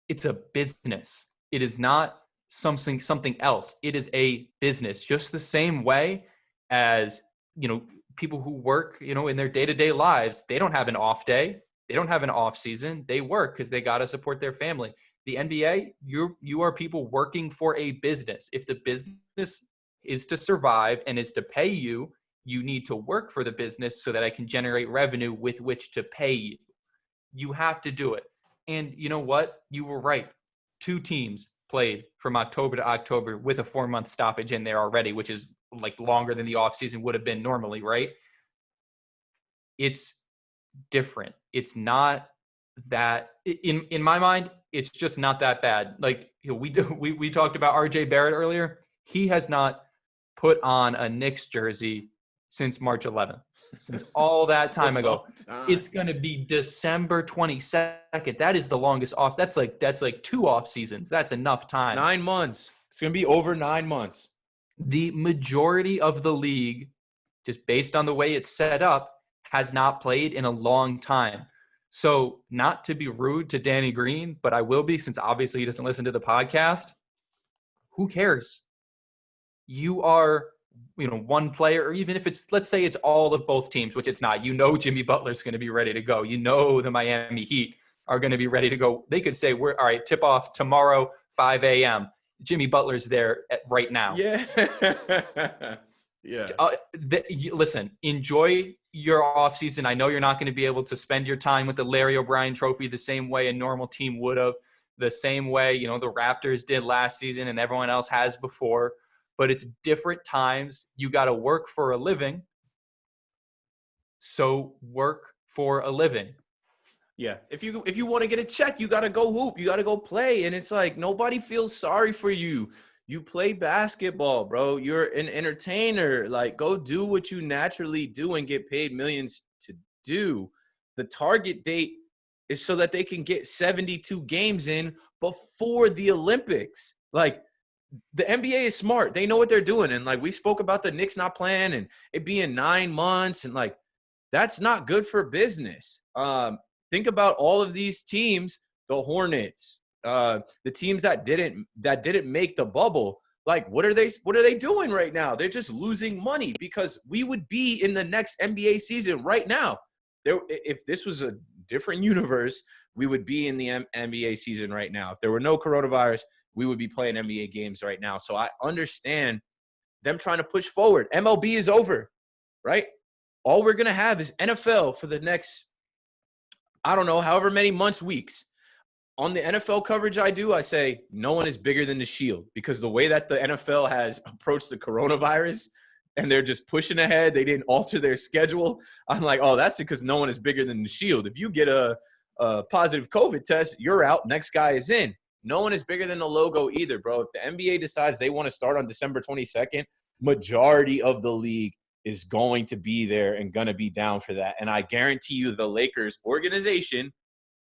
it's a business. It is not something else. It is a business, just the same way as, you know, people who work, you know, in their day-to-day lives. They don't have an off day. They don't have an off season. They work because they got to support their family. The NBA, you are people working for a business. If the business is to survive and is to pay you, you need to work for the business so that I can generate revenue with which to pay you. You have to do it. And you know what? You were right. 2 teams played from October to October with a 4-month stoppage in there already, which is like longer than the offseason would have been normally, right? It's different. It's not that in my mind, it's just not that bad. Like, you know, we talked about RJ Barrett earlier. He has not put on a Knicks jersey since March 11th, since all that time ago. It's going to be December 22nd. That is the longest off. That's like 2 off seasons. That's enough time. 9 months. It's going to be over 9 months. The majority of the league, just based on the way it's set up, has not played in a long time. So, not to be rude to Danny Green, but I will be, since obviously he doesn't listen to the podcast. Who cares? You are, you know, one player, or even if it's, let's say it's all of both teams, which it's not. You know Jimmy Butler's going to be ready to go. You know the Miami Heat are going to be ready to go. They could say, all right, tip off tomorrow, 5 a.m. Jimmy Butler's there right now. Yeah. Yeah. Listen, enjoy your offseason. I know you're not going to be able to spend your time with the Larry O'Brien trophy the same way a normal team would have, the same way, the Raptors did last season and everyone else has before. But it's different times. You got to work for a living. So work for a living. Yeah. If you want to get a check, you got to go hoop. You got to go play. And it's like nobody feels sorry for you. You play basketball, bro. You're an entertainer. Like, go do what you naturally do and get paid millions to do. The target date is so that they can get 72 games in before the Olympics. Like, the NBA is smart. They know what they're doing. And, like, we spoke about the Knicks not playing and it being 9 months. And, like, that's not good for business. Think about all of these teams, the Hornets, the teams that didn't make the bubble. Like, what are they doing right now? They're just losing money because we would be in the next NBA season right now. If this was a different universe, we would be in the NBA season right now. If there were no coronavirus, we would be playing NBA games right now. So I understand them trying to push forward. MLB is over, right? All we're going to have is NFL for the next, I don't know, however many months, weeks. On the NFL coverage I do, I say no one is bigger than the Shield because the way that the NFL has approached the coronavirus and they're just pushing ahead, they didn't alter their schedule. I'm like, oh, that's because no one is bigger than the Shield. If you get a positive COVID test, you're out. Next guy is in. No one is bigger than the logo either, bro. If the NBA decides they want to start on December 22nd, majority of the league is going to be there and going to be down for that. And I guarantee you the Lakers organization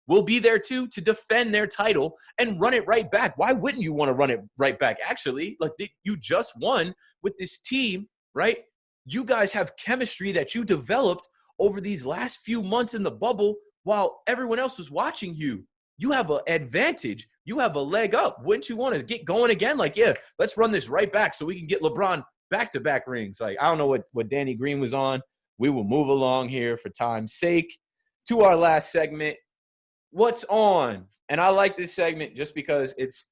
will be there too to defend their title and run it right back. Why wouldn't you want to run it right back? Actually, like you just won with this team, right? You guys have chemistry that you developed over these last few months in the bubble while everyone else was watching you. You have an advantage. You have a leg up. Wouldn't you want to get going again? Like, yeah, let's run this right back so we can get LeBron back-to-back rings. Like, I don't know what Danny Green was on. We will move along here for time's sake to our last segment. What's on? And I like this segment just because it's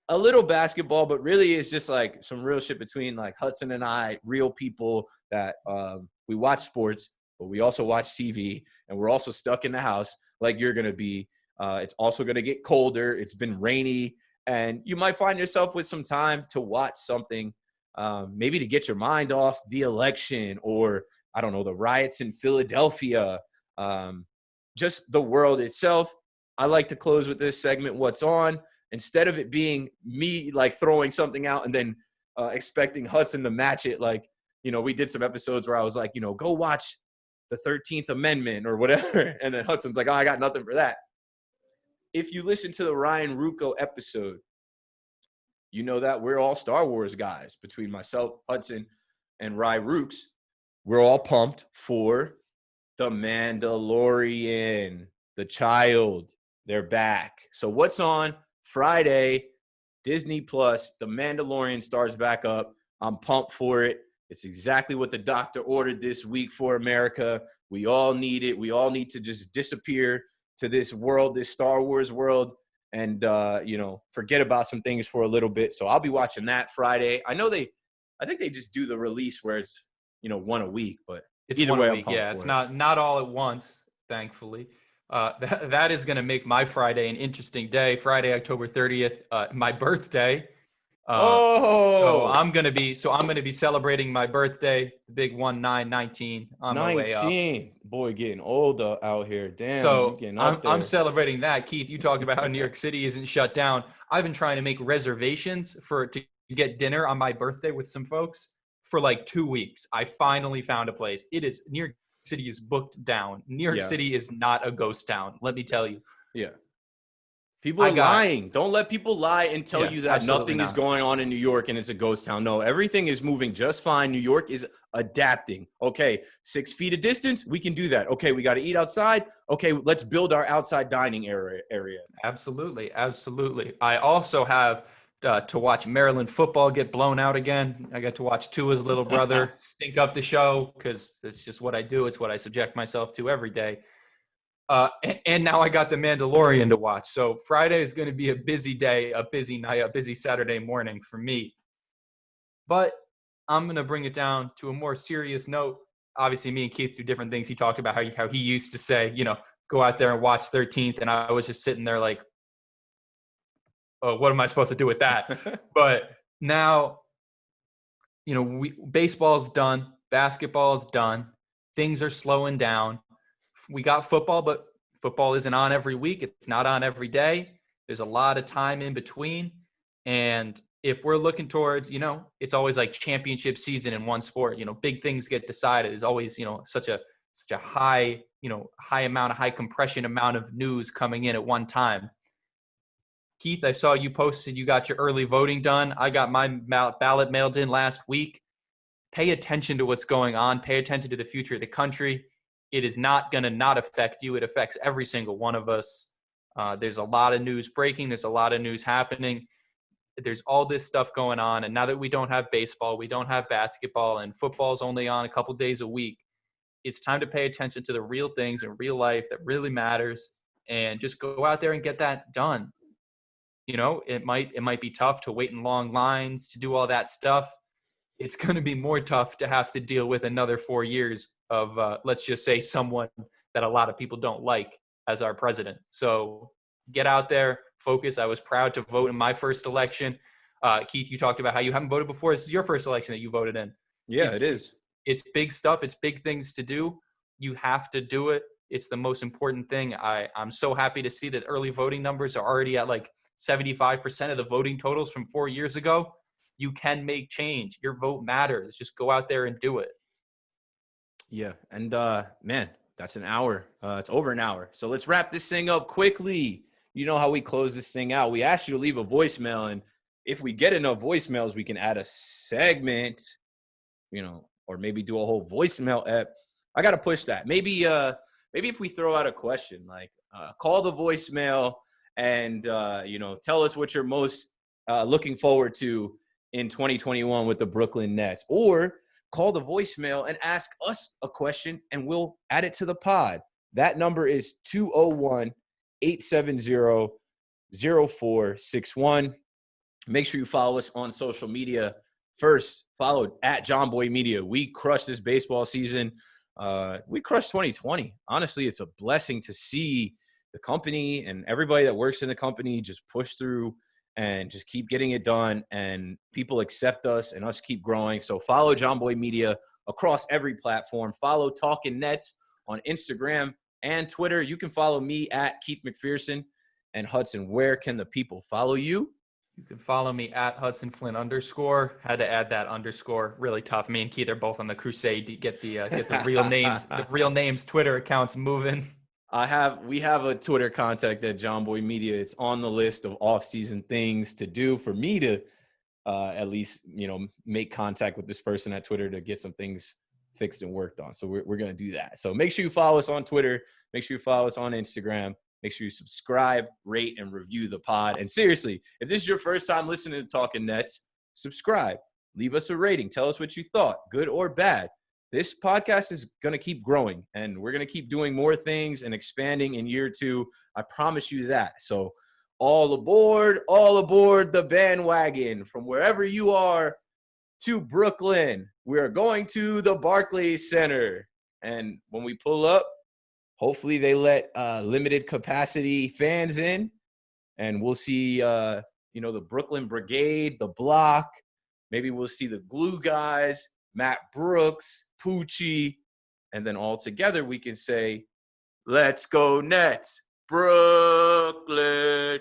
a little basketball, but really it's just like some real shit between like Hudson and I, real people that we watch sports, but we also watch TV, and we're also stuck in the house like you're going to be. It's also going to get colder. It's been rainy, and you might find yourself with some time to watch something, maybe to get your mind off the election or, I don't know, the riots in Philadelphia, just the world itself. I like to close with this segment, What's On? Instead of it being me like throwing something out and then expecting Hudson to match it. Like, we did some episodes where I was like, go watch the 13th Amendment or whatever. And then Hudson's like, oh, I got nothing for that. If you listen to the Ryan Rucco episode, you know that we're all Star Wars guys. Between myself, Hudson, and Rye Rooks, we're all pumped for The Mandalorian, the child. They're back. So what's on Friday? Disney Plus, The Mandalorian stars back up. I'm pumped for it. It's exactly what the doctor ordered this week for America. We all need it. We all need to just disappear to this world, this Star Wars world, and, forget about some things for a little bit. So I'll be watching that Friday. I think they just do the release where it's, one a week, but it's either one way, a week. Yeah, it's not all at once, thankfully. That is going to make my Friday an interesting day. Friday, October 30th, my birthday. So I'm going to be celebrating my birthday, the big 1919 on my way up. 19. Boy, getting old out here. Damn. So I'm celebrating that. Keith, you talked about how New York City isn't shut down. I've been trying to make reservations to get dinner on my birthday with some folks for like 2 weeks. I finally found a place. New York City is booked down. New York City is not a ghost town, let me tell you. Yeah. People are lying. Don't let people lie and tell you that nothing is going on in New York and it's a ghost town. No, everything is moving just fine. New York is adapting. Okay, 6 feet of distance, we can do that. Okay, we got to eat outside. Okay, let's build our outside dining area. Absolutely, absolutely. I also have to watch Maryland football get blown out again. I got to watch Tua's little brother stink up the show because it's just what I do. It's what I subject myself to every day. And now I got The Mandalorian to watch. So Friday is going to be a busy day, a busy night, a busy Saturday morning for me. But I'm going to bring it down to a more serious note. Obviously, me and Keith do different things. He talked about how he used to say, go out there and watch 13th. And I was just sitting there like, oh, what am I supposed to do with that? But now, baseball's done. Basketball's done. Things are slowing down. We got football, but football isn't on every week. It's not on every day. There's a lot of time in between. And if we're looking towards, it's always like championship season in one sport, big things get decided. It's always, such a high, high compression amount of news coming in at one time. Keith, I saw you posted you got your early voting done. I got my ballot mailed in last week. Pay attention to what's going on. Pay attention to the future of the country. It is not going to not affect you. It affects every single one of us. There's a lot of news breaking. There's a lot of news happening. There's all this stuff going on. And now that we don't have baseball, we don't have basketball, and football's only on a couple days a week, it's time to pay attention to the real things in real life that really matters and just go out there and get that done. It might be tough to wait in long lines to do all that stuff. It's going to be more tough to have to deal with another 4 years of, let's just say, someone that a lot of people don't like as our president. So get out there, focus. I was proud to vote in my first election. Keith, you talked about how you haven't voted before. This is your first election that you voted in. Yeah, it is. It's big stuff. It's big things to do. You have to do it. It's the most important thing. I'm so happy to see that early voting numbers are already at like 75% of the voting totals from 4 years ago. You can make change. Your vote matters. Just go out there and do it. Yeah. And man, that's an hour. It's over an hour. So let's wrap this thing up quickly. You know how we close this thing out. We asked you to leave a voicemail. And if we get enough voicemails, we can add a segment, or maybe do a whole voicemail app. I got to push that. Maybe if we throw out a question, like call the voicemail and, tell us what you're most looking forward to in 2021 with the Brooklyn Nets, or call the voicemail and ask us a question and we'll add it to the pod. That number is 201-870-0461. Make sure you follow us on social media. First, follow at John Boy Media. We crushed this baseball season. We crushed 2020. Honestly, it's a blessing to see the company and everybody that works in the company just push through and just keep getting it done, and people accept us and us keep growing. So follow John Boy Media across every platform. Follow Talkin Nets on Instagram and Twitter. You can follow me at Keith McPherson. And Hudson, where can the people follow you? You can follow me at Hudson Flynn _. Had to add that underscore. Really tough. Me and Keith are both on the crusade to get the real names, Twitter accounts moving. We have a Twitter contact at John Boy Media. It's on the list of off-season things to do for me to at least, make contact with this person at Twitter to get some things fixed and worked on. So we're going to do that. So make sure you follow us on Twitter. Make sure you follow us on Instagram. Make sure you subscribe, rate, and review the pod. And seriously, if this is your first time listening to Talkin Nets, subscribe. Leave us a rating. Tell us what you thought, good or bad. This podcast is going to keep growing, and we're going to keep doing more things and expanding in year 2. I promise you that. So all aboard the bandwagon. From wherever you are to Brooklyn, we are going to the Barclays Center. And when we pull up, hopefully they let limited capacity fans in, and we'll see, the Brooklyn Brigade, the Block. Maybe we'll see the Glue Guys, Matt Brooks, Poochie, and then all together we can say, let's go Nets, Brooklyn.